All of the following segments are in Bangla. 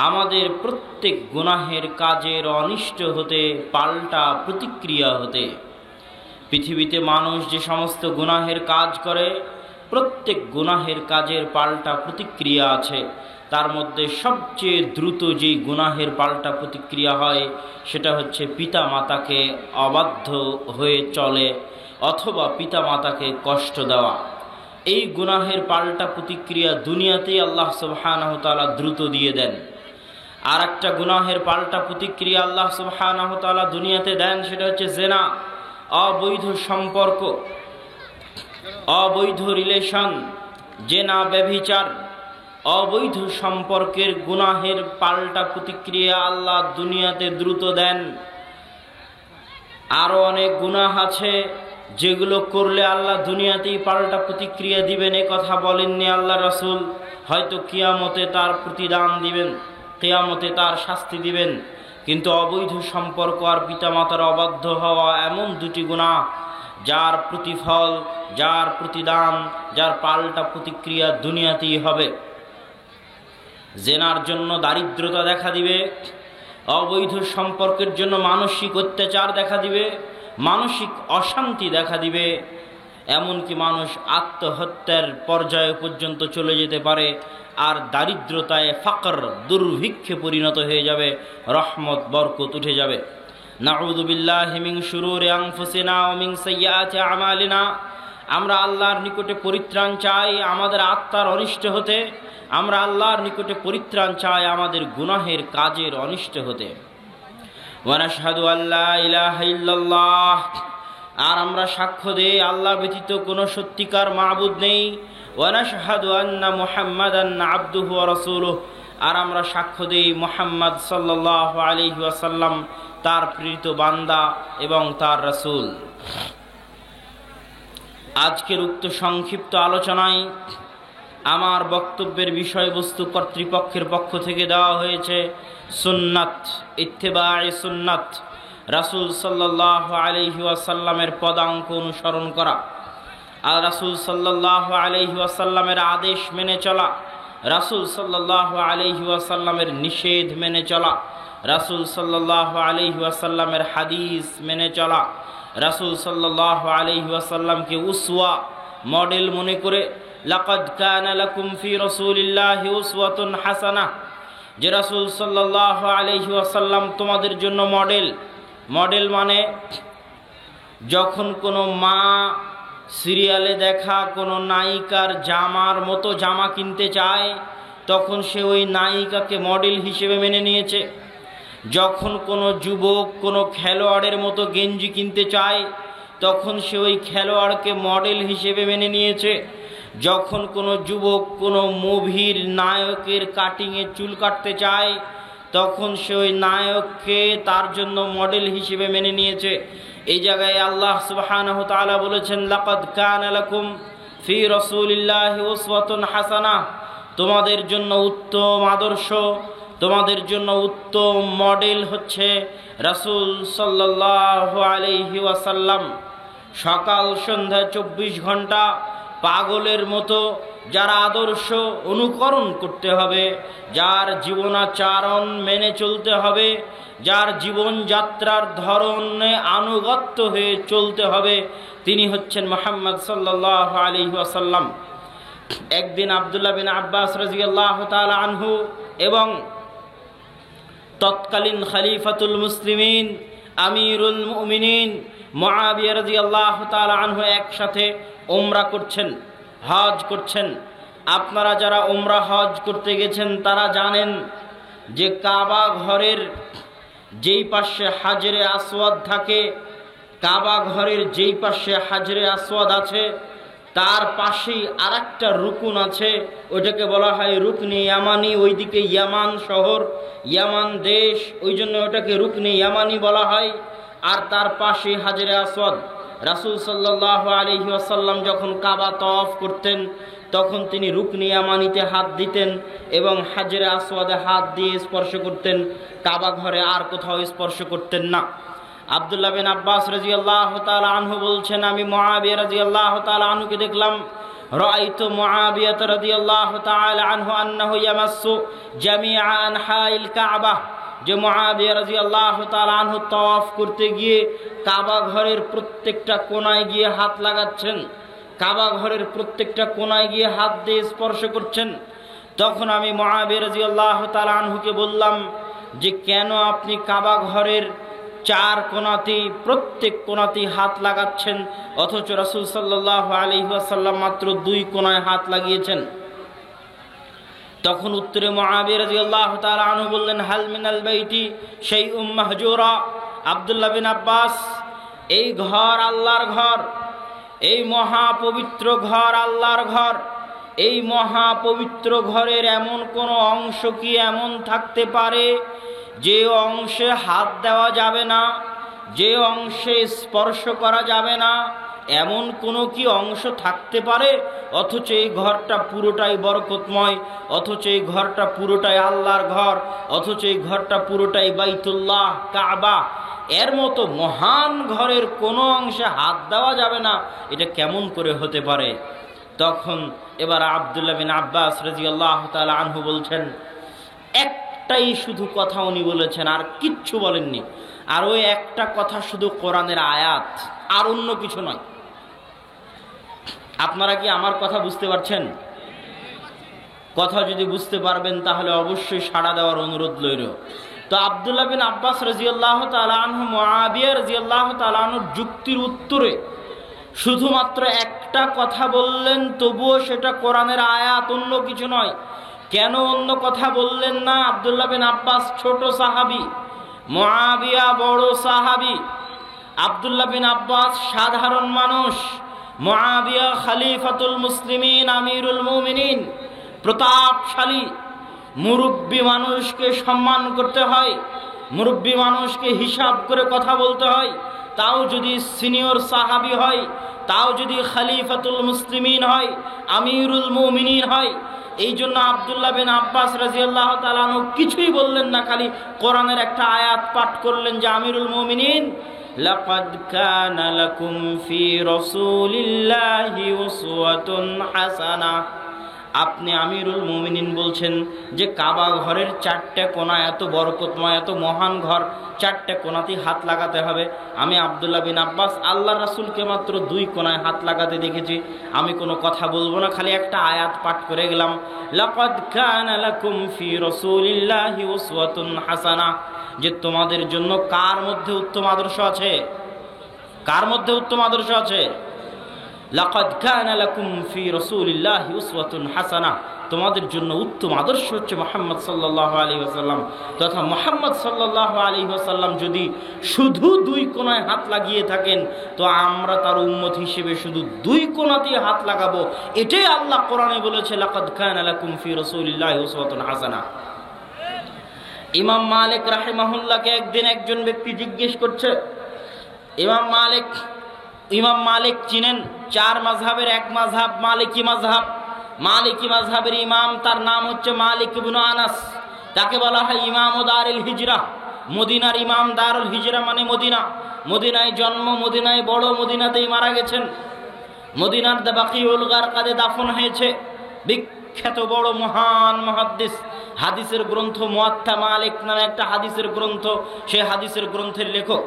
আমাদের প্রত্যেক গুনাহের কাজের অনিষ্ট হতে, পাল্টা প্রতিক্রিয়া হতে। পৃথিবীতে মানুষ যে সমস্ত গুনাহের কাজ করে, প্রত্যেক গুনাহের কাজের পাল্টা প্রতিক্রিয়া আছে। তার মধ্যে সবচেয়ে দ্রুত যেই গুনাহের পাল্টা প্রতিক্রিয়া হয় সেটা হচ্ছে পিতা মাতাকে অবাধ্য হয়ে চলে অথবা পিতা মাতাকে কষ্ট দেওয়া। এই গুনাহের পাল্টা প্রতিক্রিয়া দুনিয়াতেই আল্লাহ সুবহানাহু ওয়া তাআলা দ্রুত দিয়ে দেন। আর একটা গুনাহের পাল্টা প্রতিক্রিয়া আল্লাহ সুবহানাহু ওয়া তাআলা দুনিয়াতে দেন, সেটা হচ্ছে জেনা, অবৈধ সম্পর্ক, অবৈধ রিলেশন, জেনা, ব্যভিচার, অবৈধ সম্পর্কের গুনাহের পাল্টা প্রতিক্রিয়া আল্লাহ দুনিয়াতে দ্রুত দেন। আরও অনেক গুনাহ আছে যেগুলো করলে আল্লাহ দুনিয়াতেই পাল্টা প্রতিক্রিয়া দিবেন, এ কথা বলেননি আল্লাহ রাসূল। হয়তো কিয়ামতে তার প্রতিদান দিবেন, কিয়ামতে তার শাস্তি দিবেন। কিন্তু অবৈধ সম্পর্ক আর পিতামাতার অবাধ্য হওয়া এমন দুটি গুনাহ যার প্রতিফল, যার প্রতিদান, যার পাল্টা প্রতিক্রিয়া দুনিয়াতেই হবে। জেনার জন্য দারিদ্রতা দেখা দিবে, অবৈধ সম্পর্কের জন্য মানসিক অত্যাচার দেখা দিবে, মানসিক অশান্তি দেখা দিবে, এমনকি মানুষ আত্মহত্যার পর্যায়ে পর্যন্ত চলে যেতে পারে। আর দারিদ্রতায় ফাকর, দুর্ভিক্ষে পরিণত হয়ে যাবে, রহমত বরকত উঠে যাবে। নাউযু বিল্লাহি মিন শুরুরি আনফুসিনা ওয়া মিন সাইয়্যাতি আমালিনা। আমরা আল্লাহর নিকটে পরিত্রাণ চাই আমাদের আত্মার অনিষ্ট হতে, আমরা আল্লাহর নিকটে পরিত্রাণ চাই আমাদের গুনাহের কাজের অনিষ্ট হতে। ওয়া নাশহাদু আল্লা ইলাহা ইল্লাল্লাহ, আর আমরা সাক্ষ্য দেই আল্লাহ ব্যতীত কোনো সত্যিকার মাবুদ নেই। ওয়া নাশহাদু আন্না মুহাম্মাদান আবদুহু ওয়া রাসূলুহু, আর আমরা সাক্ষ্য দেই মুহাম্মদ সাল্লাল্লাহু আলাইহি ওয়াসাল্লাম তার প্রেরিত বান্দা এবং তার রাসূল। আজকের উক্ত সংক্ষিপ্ত আলোচনায় আমার বক্তব্যের বিষয়বস্তু কর্তৃপক্ষের পক্ষ থেকে দেওয়া হয়েছে সুন্নাত, ইত্তেবায়ে সুন্নাত, রাসূল সাল্লাল্লাহু আলাইহি ওয়াসাল্লামের পদাঙ্ক অনুসরণ করা, আর রাসূল সাল্লাল্লাহু আলাইহি ওয়াসাল্লামের আদেশ মেনে চলা, রাসূল সাল্লাল্লাহু আলাইহি ওয়াসাল্লামের নিষেধ মেনে চলা, রাসূল সাল্লাল্লাহু আলাইহি ওয়াসাল্লামের হাদিস মেনে চলা, রাসূল সাল্লাল্লাহু আলাইহি ওয়াসাল্লামকে উসওয়া, মডেল মনে করে লাকাদ কানা লাকুম ফি রাসূলিল্লাহি উসওয়াতুন হাসানাহ, যে রাসূল সাল্লাল্লাহু আলাইহি ওয়াসাল্লাম তোমাদের জন্য মডেল। মডেল মানে যখন কোনো মা সিরিয়ালে দেখা কোনো নায়িকার জামার মতো জামা কিনতে চায়, তখন সে ওই নায়িকাকে মডেল হিসেবে মেনে নিয়েছে। যখন কোনো যুবক কোনো খেলোয়াড়ের মতো গেঞ্জি কিনতে চায়, তখন সে ওই খেলোয়াড়কে মডেল হিসেবে মেনে নিয়েছে। যখন কোনো যুবক কোনো মুভির নায়কের কাটিংয়ে চুল কাটতে চায়, তখন সে ওই নায়ককে তার জন্য মডেল হিসেবে মেনে নিয়েছে। এই জায়গায় আল্লাহ সুবহানাহু ওয়া তাআলা বলেছেন, লাকাদ কানা লাকুম ফি রাসূলিল্লাহি উসওয়াতুন হাসানাহ, তোমাদের জন্য উত্তম আদর্শ, তোমাদের জন্য উত্তম মডেল হচ্ছে রাসূল সাল্লাল্লাহু আলাইহি ওয়াসাল্লাম। সকাল সন্ধ্যা 24 ঘন্টা পাগলের মতো যার আদর্শ অনুকরণ করতে হবে, যার জীবনাচরণ মেনে চলতে হবে, যার জীবনযাত্রার ধরনে আনুগত্য হয়ে চলতে হবে, তিনি হচ্ছেন মুহাম্মদ সাল্লাল্লাহু আলাইহি ওয়াসাল্লাম। একদিন আব্দুল্লাহ বিন আব্বাস রাদিয়াল্লাহু তাআলা আনহু এবং তৎকালীন খলিফাতুল মুসলিমিন আমিরুল মুমিনিন মুআবিয়া রাদিয়াল্লাহু তাআলা আনহু একসাথে উমরা করছেন, হজ করছেন। আপনারা যারা উমরা হজ করতে গেছেন তারা জানেন যে কাবা ঘরের যেই পাশে হাজরে আসওয়াদ থাকে, কাবা ঘরের যেই পাশে হাজরে আসওয়াদ আছে তার পাশেই আরেকটা রুকুন আছে, ওইটাকে বলা হয় রুকনে ইয়ামানি। ওইদিকে ইয়ামান শহর, ইয়ামান দেশ, ওই জন্য ওটাকে রুকনে ইয়ামানি বলা হয়। আর তার পাশে হাজরে আসওয়াদ। রাসূল সাল্লাল্লাহু আলাইহি ওয়াসাল্লাম যখন কাবা তওয়াফ করতেন তখন তিনি রুকনে ইয়ামানিতে হাত দিতেন এবং হাজরে আসওয়াদে হাত দিয়ে স্পর্শ করতেন, কাবা ঘরে আর কোথাও স্পর্শ করতেন না। আব্দুল্লাহ বিন আব্বাস রাদিয়াল্লাহু তাআলা আনহু বলছেন, আমি মুআবিয়া রাদিয়াল্লাহু তাআলা আনহুকে দেখলাম রাআইতু মুআবিয়া রাদিয়াল্লাহু তাআলা আনহু আন্নাহু ইয়ামাসসু জামিআ আনহাইল কাবা, যে মুআবিয়া রাদিয়াল্লাহু তাআলা আনহু তাওয়াফ করতে গিয়ে কাবা ঘরের প্রত্যেকটা কোণায় গিয়ে হাত লাগাচ্ছেন, কাবা ঘরের প্রত্যেকটা কোণায় গিয়ে হাত দিয়ে স্পর্শ করছেন। তখন আমি মুআবিয়া রাদিয়াল্লাহু তাআলা আনহুকে বললাম যে কেন আপনি কাবা ঘরের 4 কোণাতে প্রত্যেক কোণাতে হাত লাগাচ্ছেন, অথচ রাসূল সাল্লাল্লাহু আলাইহি ওয়াসাল্লাম মাত্র 2 কোণায় হাত লাগিয়েছেন? তখন উত্তরে মুআবিয়া রাদিয়াল্লাহু তাআলা আনহু বললেন, হাল মিনাল বাইতি শাইউম মাহজুরা। আব্দুল্লাহ বিন আব্বাস, এই ঘর আল্লাহর ঘর, এই মহাপবিত্র ঘর আল্লাহর ঘর, এই মহাপবিত্র ঘরের এমন কোনো অংশ কি এমন থাকতে পারে যে অংশে হাত দেওয়া যাবে না, যে অংশে স্পর্শ করা যাবে না? এমন কোনো কি অংশ থাকতে পারে? অথচ এই ঘরটা পুরোটাই বরকতময়, অথচ এই ঘরটা পুরোটাই আল্লাহর ঘর, অথচ এই ঘরটা পুরোটাই বাইতুল্লাহ কাবা, এর মতো মহান ঘরের কোনো অংশে হাত দেওয়া যাবে না, এটা কেমন করে হতে পারে? তখন এবার আব্দুল্লাহ বিন আব্বাস রাদিয়াল্লাহু তাআলা আনহু বলছেন, একটাই শুধু কথা উনি বলেছেন, আর কিচ্ছু বলেননি। আর ওই একটা কথা শুধু কোরআনের আয়াত, আর অন্য কিছু নয়। আপনারা কি আমার কথা বুঝতে পারছেন? কথা যদি বুঝতে পারবেন তাহলে অবশ্যই সাড়া দেওয়ার অনুরোধ লইল। তো আব্দুল্লাহ বিন আব্বাস রাদিয়াল্লাহু তাআলা আনহু মুআবিয়া রাদিয়াল্লাহু তাআলা আনহুর যুক্তির উত্তরে শুধুমাত্র একটা কথা বললেন, তবুও সেটা কোরআনের আয়াত, অন্য কিছু নয়। কেন অন্য কথা বললেন না? আব্দুল্লাহ বিন আব্বাস ছোট সাহাবী, মুআবিয়া বড় সাহাবী। আব্দুল্লাহ বিন আব্বাস সাধারণ মানুষ, মুআবিয়া খলিফাতুল মুসলিমিন, আমিরুল মুমিনিন, প্রতাপশালী। মুরব্বী মানুষকে সম্মান করতে হয়, মুরব্বী মানুষকে হিসাব করে কথা বলতে হয়, তাও যদি সিনিয়র সাহাবী হয়, তাও যদি খলিফাতুল মুসলিমিন হয়, আমিরুল মুমিনিন হয়। এই জন্য আব্দুল্লাহ বিন আব্বাস রাদিয়াল্লাহু তাআলা আনহু কিছুই বললেন না, খালি কোরআনের একটা আয়াত পাঠ করলেন যে আমিরুল মুমিনিন, লাকাদ কানা লাকুম ফি রাসূলিল্লাহি উসওয়াতুন হাসানাহ। আপনি আমিরুল মুমিনিন বলছেন যে কাবা ঘরের 4টে কোণা, এত বরকতময়, এত মহান ঘর, 4টে কোণাতেই হাত লাগাতে হবে। আমি আব্দুল্লাহ বিন আব্বাস আল্লাহর রাসূলকে মাত্র 2 কোণায় হাত লাগাতে দেখেছি। আমি কোনো কথা বলবো না, খালি একটা আয়াত পাঠ করে গেলাম, লাকাদ কানা লাকুম ফি রাসূলিল্লাহি উসওয়াতুন হাসানাহ। যে তোমাদের জন্য কার মধ্যে উত্তম আদর্শ আছে? কার মধ্যে উত্তম আদর্শ আছে? লাকাদ কানা লাকুম ফি রাসূলিল্লাহি উসওয়াতুন হাসানাহ। তোমাদের জন্য উত্তম আদর্শ হচ্ছে মুহাম্মদ সাল্লাল্লাহু আলাইহি ওয়াসাল্লাম। তথা মুহাম্মদ সাল্লাল্লাহু আলাইহি ওয়াসাল্লাম যদি শুধু 2 কোণায় হাত লাগিয়ে থাকেন, তো আমরা তার উম্মত হিসেবে শুধু 2 কোণাতেই হাত লাগাবো। এটাই আল্লাহ কোরআনে বলেছে, লাকাদ কানা লাকুম ফি রাসূলিল্লাহি উসওয়াতুন হাসানাহ। ইমাম মালিক রাহিমাহুল্লাহকে একদিন একজন ব্যক্তি জিজ্ঞেস করছে, ইমাম মালিক চিনেন? 4 মাযহাবের এক মাযহাব মালিকি মাযহাব। মালিকি মাযহাবের ইমাম, তার নাম হচ্ছে মালিক ইবনে আনাস। তাকে বলা হয় ইমাম দারুল হিজরা, মদিনার ইমাম। দারুল হিজরা মানে মদিনা, মদিনায় জন্ম, মদিনায় বড়, মদিনাতেই মারা গেছেন। মদিনার বাকিউল গারকাদে দাফন হয়েছে। বিখ্যাত বড় মহান মুহাদ্দিস। হাদিসের গ্রন্থ মুয়াত্তা মালিক নামে একটা হাদিসের গ্রন্থ, সেই হাদিসের গ্রন্থের লেখক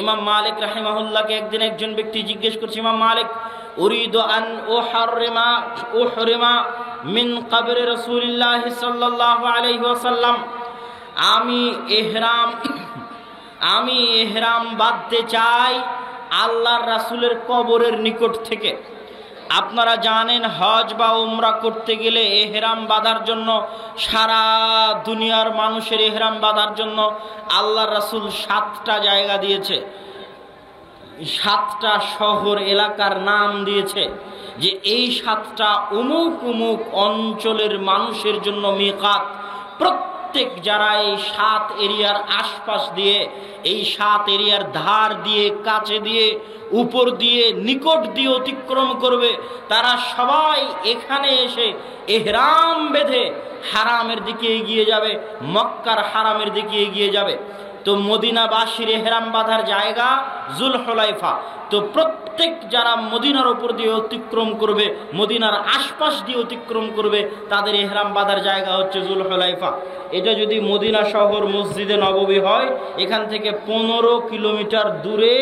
ইমাম মালিক রাহিমাহুল্লাহকে একদিন একজন ব্যক্তি জিজ্ঞেস করছে, ইমাম মালিক, উরিদু আন উহরিমা মিন কবরি রাসূলিল্লাহ সাল্লাল্লাহু আলাইহি ওয়াসাল্লাম। আমি ইহরাম বাঁধতে চাই আল্লাহর রাসূলের কবরের নিকট থেকে। আপনারা জানেন হজ বা উমরা করতে গেলে ইহরাম বাঁধার জন্য, সারা দুনিয়ার মানুষের ইহরাম বাঁধার জন্য আল্লাহর রাসূল 7টা জায়গা দিয়েছে, 7টা শহর এলাকার নাম দিয়েছে, যে এই 7টা অমুক অমুক অঞ্চলের মানুষের জন্য মিকাত। প্রত্যেক যারা এই 7 এরিয়ার আশপাশ দিয়ে, এই 7 এরিয়ার ধার দিয়ে, কাছে দিয়ে, উপর দিয়ে, নিকট দিয়ে অতিক্রম করবে, তারা সবাই এখানে এসে ইহরাম বেঁধে হারামের দিকে এগিয়ে যাবে, মক্কার হারামের দিকে এগিয়ে যাবে। তো মদিনাবাসীর এহরাম বাঁধার জায়গা জুলহুলাইফা। তো প্রত্যেক যারা মদিনার উপর দিয়ে অতিক্রম করবে, মদিনার আশপাশ দিয়ে অতিক্রম করবে, তাদের এহরাম বাঁধার জায়গা হচ্ছে জুলহুলাইফা। এটা যদি মদিনা শহর মসজিদে নববী হয়, এখান থেকে 15 কিলোমিটার দূরে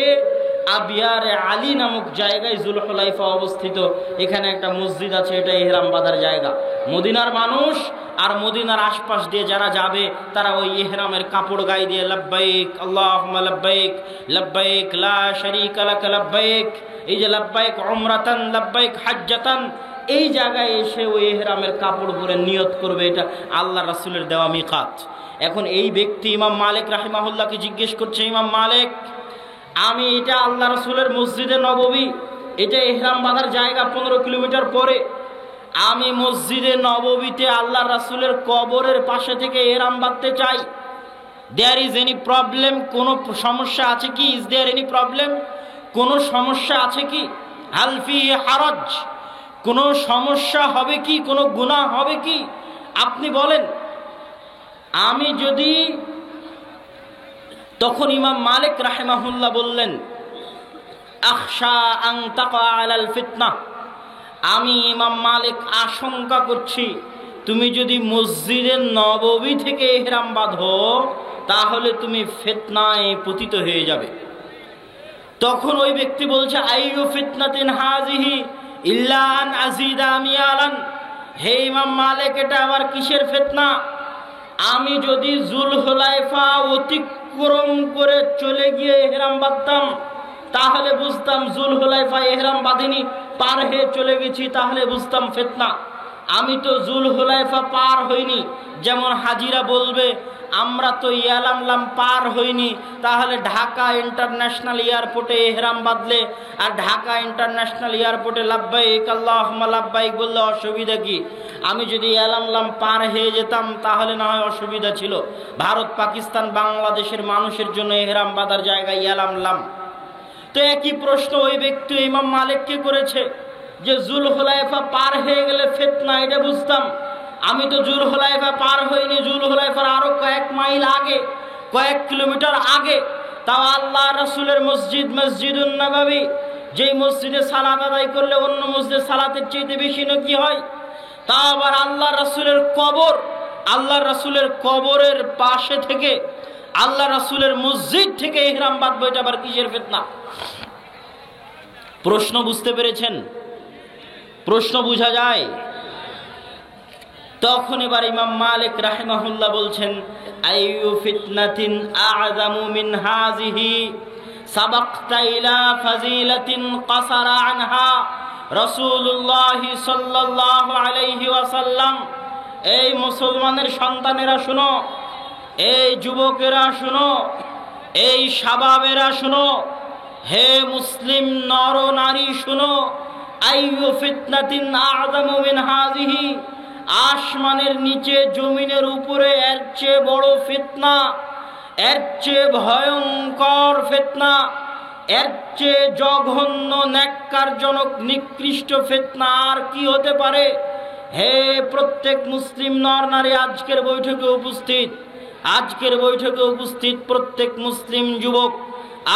আবিয়ারে আলী নামক জায়গায় জুলহুলাইফা অবস্থিত। এখানে একটা মসজিদ আছে, এটা ইহরাম বাঁধার জায়গা। মদিনার মানুষ আর মদিনার আশপাশ দিয়ে যারা যাবে, তারা ওই ইহরামের কাপড় গায়ে দিয়ে লাব্বাইক আল্লাহুম্মা লাব্বাইক, লাব্বাইক লা শারীকা লাক লাব্বাইক, এই যে লাব্বাইক উমরাতান, লাব্বাইক হাজ্জাতান, এই জায়গায় এসে ওই ইহরামের কাপড় পরে নিয়ত করবে। এটা আল্লাহ রাসূলের দেওয়া মিকাত। এখন এই ব্যক্তি ইমাম মালিক রাহিমাহুল্লাহকে জিজ্ঞেস করছে, ইমাম মালিক, আমি এটা আল্লাহ রাসূলের মসজিদে নববী, এটা ইহরাম বাঁধার জায়গা 15 কিলোমিটার পরে, আমি মসজিদে নববীতে আল্লাহ রাসূলের কবরের পাশে থেকে ইহরাম বাঁধতে চাই। There is any problem? কোনো সমস্যা আছে কি? Is there any problem? কোনো সমস্যা আছে কি? হাল ফি হারাজ? কোনো সমস্যা হবে কি? কোনো গুনাহ হবে কি? আপনি বলেন। আমি যদি, তখন ইমাম মালিক রাহিমাহুল্লাহ বললেন, আখশা আন তাকা আলাল ফিতনা, আমি ইমাম মালিক আশঙ্কা করছি তুমি যদি মসজিদে নববী থেকে ইহরাম বাঁধো, তাহলে তুমি ফিতনায় পতিত হয়ে যাবে। তখন ওই ব্যক্তি বলছে, আইয়ু ফিতনাতিন হাযিহি ইল্লা আন আযিদা আময়ালান, হে ইমাম মালিক, এটা আবার কিসের ফিতনা? আমি যদি জুলহুলাইফা অতিক্রম করে চলে গিয়ে ইহরাম বাঁধতাম, তাহলে বুঝতাম জুলহুলাইফা ইহরাম বাঁধিনি, পার হয়ে চলে গেছি, তাহলে বুঝতাম ফিতনা। আমি তো জুলহুলাইফা পার হইনি। যেমন হাজিরা বলবে, আমরা তো ইয়ালামলাম পার হইনি, তাহলে ঢাকা ইন্টারন্যাশনাল এয়ারপোর্টে ইহরাম বাঁধলে আর ঢাকা ইন্টারন্যাশনাল এয়ারপোর্টে লাব্বাইক আল্লাহুম্মা লাব্বাইক বললে অসুবিধা কি? আমি যদি ইয়ালামলাম পার হয়ে যেতাম, তাহলে না হয় অসুবিধা ছিল। ভারত, পাকিস্তান, বাংলাদেশের মানুষের জন্য ইহরাম বাঁধার জায়গায় ইয়ালামলাম। তো একই প্রশ্ন ওই ব্যক্তি ইমাম মালিককে করেছে যে জুলহুলাইফা পার হয়ে গেলে ফিতনা, এটা বুঝতাম। আমি তো জুলহুলাইফা পার হইনি, জুলহুলাইফার আরো কয়েক মাইল আগে, কয়েক কিলোমিটার আগে। তাও আল্লাহ রাসূলের মসজিদ, মসজিদুন নববী, যেই মসজিদে সালাত আদায় করলে অন্য মসজিদে সালাতের চাইতে বেশি নেকি হয়। তা আবার আল্লাহ রাসূলের কবর, আল্লাহ রাসূলের কবরের পাশে থেকে, আল্লাহ রাসূলের মসজিদ থেকে ইহরাম বাঁধবো, এটা আবার কিসের ফিতনা? প্রশ্ন বুঝতে পেরেছেন? প্রশ্ন বুঝা যায়? তখন এবার ইমাম মালিক রাহিমাহুল্লাহ বলছেন, আইয়ু ফিতনাতিন আ'যামু মিন হাযিহি সাবাকতা ইলা ফাজিলাতিন কাসারা আনহা রাসূলুল্লাহ সাল্লাল্লাহু আলাইহি ওয়াসাল্লাম। এই মুসলমানের সন্তানেরা শুনো, এই যুবকেরা শুনো, এই শাবাবেরা শুনো, হে মুসলিম নর নারী শুনো, আইয়ু ফিতনাতিন আ'যামু মিন হাযিহি, আসমানের নিচে জমিনের উপরে এর চেয়ে বড় ফিতনা, এর চেয়ে ভয়ঙ্কর ফিতনা, এর চেয়ে জঘন্য ন্যাক্কারজনক নিকৃষ্ট ফিতনা আর কি হতে পারে? হে প্রত্যেক মুসলিম নর নারী, আজকের বৈঠকে উপস্থিত, আজকের বৈঠকে উপস্থিত প্রত্যেক মুসলিম যুবক,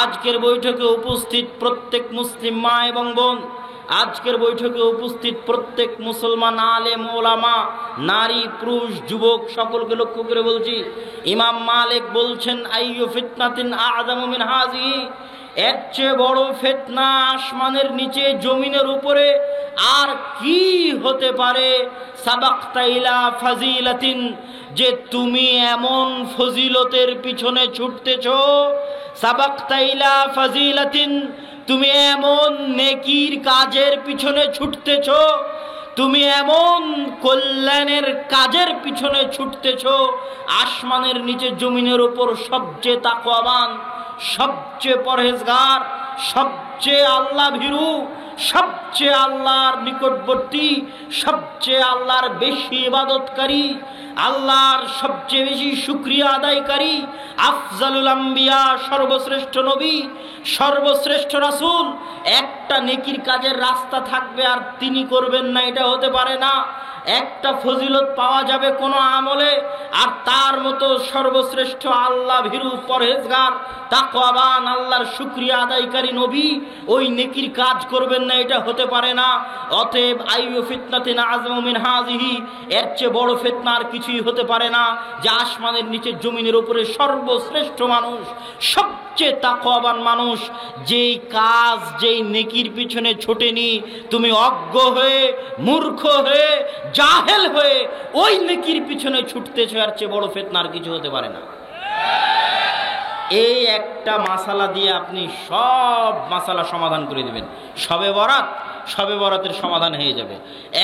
আজকের বৈঠকে উপস্থিত প্রত্যেক মুসলিম মা এবং বোন, আজকের বৈঠকে উপস্থিত প্রত্যেক মুসলমান আলেম ওলামা, নারী পুরুষ যুবক, সকলকে লক্ষ্য করে বলছি, ইমাম মালিক বলছেন, আইয়ু ফিতনাতিন আ'যামু মিন হাযিহি, এর চেয়ে বড় ফিতনা আসমানের নিচে জমিনের উপরে আর কি হতে পারে? সাবাকতা ইলা ফাজিলাতিন, যে তুমি এমন ফজিলতের পিছনে ছুটতেছো, সাবাকতা ইলা ফাজিলাতিন, তুমি এমন নেকির কাজের পিছনে ছুটতেছো, তুমি এমন কল্যাণের কাজের পিছনে ছুটতেছো, আসমানের নিচে জমিনের উপর সবচেয়ে তাকওয়াবান, সবচেয়ে পরহেজগার, সবচেয়ে আল্লাহ ভীরু, সবচেয়ে আল্লাহর নিকটবর্তী, সবচেয়ে আল্লাহর বেশি ইবাদতকারী, আল্লাহর সবচেয়ে বেশি শুকরিয়া আদায়কারী, আফজালুল আম্বিয়া, সর্বশ্রেষ্ঠ নবী, সর্বশ্রেষ্ঠ রাসূল, একটা নেকির কাজের রাস্তা থাকবে আর তিনি করবেন না, এটা হতে পারে না। একটা ফজিলত পাওয়া যাবে কোনো আমলে, আর তার মতো সর্বশ্রেষ্ঠ আল্লাহ ভীরু পরহেজগার তাকওয়াবান আল্লাহর শুকরিয়া আদায়কারী নবী ওই নেকির কাজ করবেন না, এটা হতে পারে না। অতএব আইয়ু ফিতনাতিন আযমু মিন হাযিহি, এর চেয়ে বড় ফিতনা আর কিছুই হতে পারে না যে আসমানের নিচে জমিনের উপরে সর্বশ্রেষ্ঠ মানুষ, সবচেয়ে তাকওয়াবান মানুষ, যেই কাজ যেই নেকির পিছনে ছোটেনি, তুমি অজ্ঞ হয়ে মূর্খ হয়ে জাহেল হয়ে ওই নেকির পিছনে ছুটতেছো, এর চেয়ে বড় ফিতনা আর কিছু হতে পারে না। এই একটা মাসালা দিয়ে আপনি সব মাসালা সমাধান করে দিবেন। শবে বরাতের সমাধান হয়ে যাবে,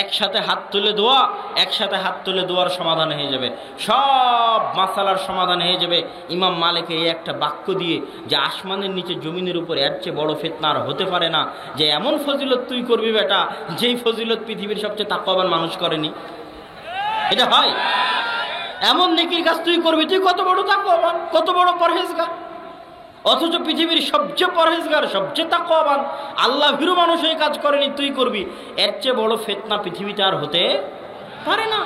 একসাথে হাত তুলে দোয়া, একসাথে হাত তুলে দোয়ার সমাধান হয়ে যাবে, সব মাসালার সমাধান হয়ে যাবে ইমাম মালিকের এই একটা বাক্য দিয়ে, যে আসমানের নিচে জমিনের উপর এর চেয়ে বড় ফিতনা আর হতে পারে না, যে এমন ফজিলত তুই করবি বেটা যেই ফজিলত পৃথিবীর সবচেয়ে তাকওয়াবান মানুষ করেনি। এটা হয়? এমন নেকির কাজ তুই করবি, তুই কত বড় তাকওয়াবান, কত বড় পরহেজগার, অথচ পৃথিবীর সবচেয়ে পরহেজগার সবচেয়ে তাকওয়াবান আল্লাহ ভীরু মানুষ এই কাজ করেনি, তুই করবি। এর চেয়ে বড় ফিতনা পৃথিবীতে আর হতে পারে না।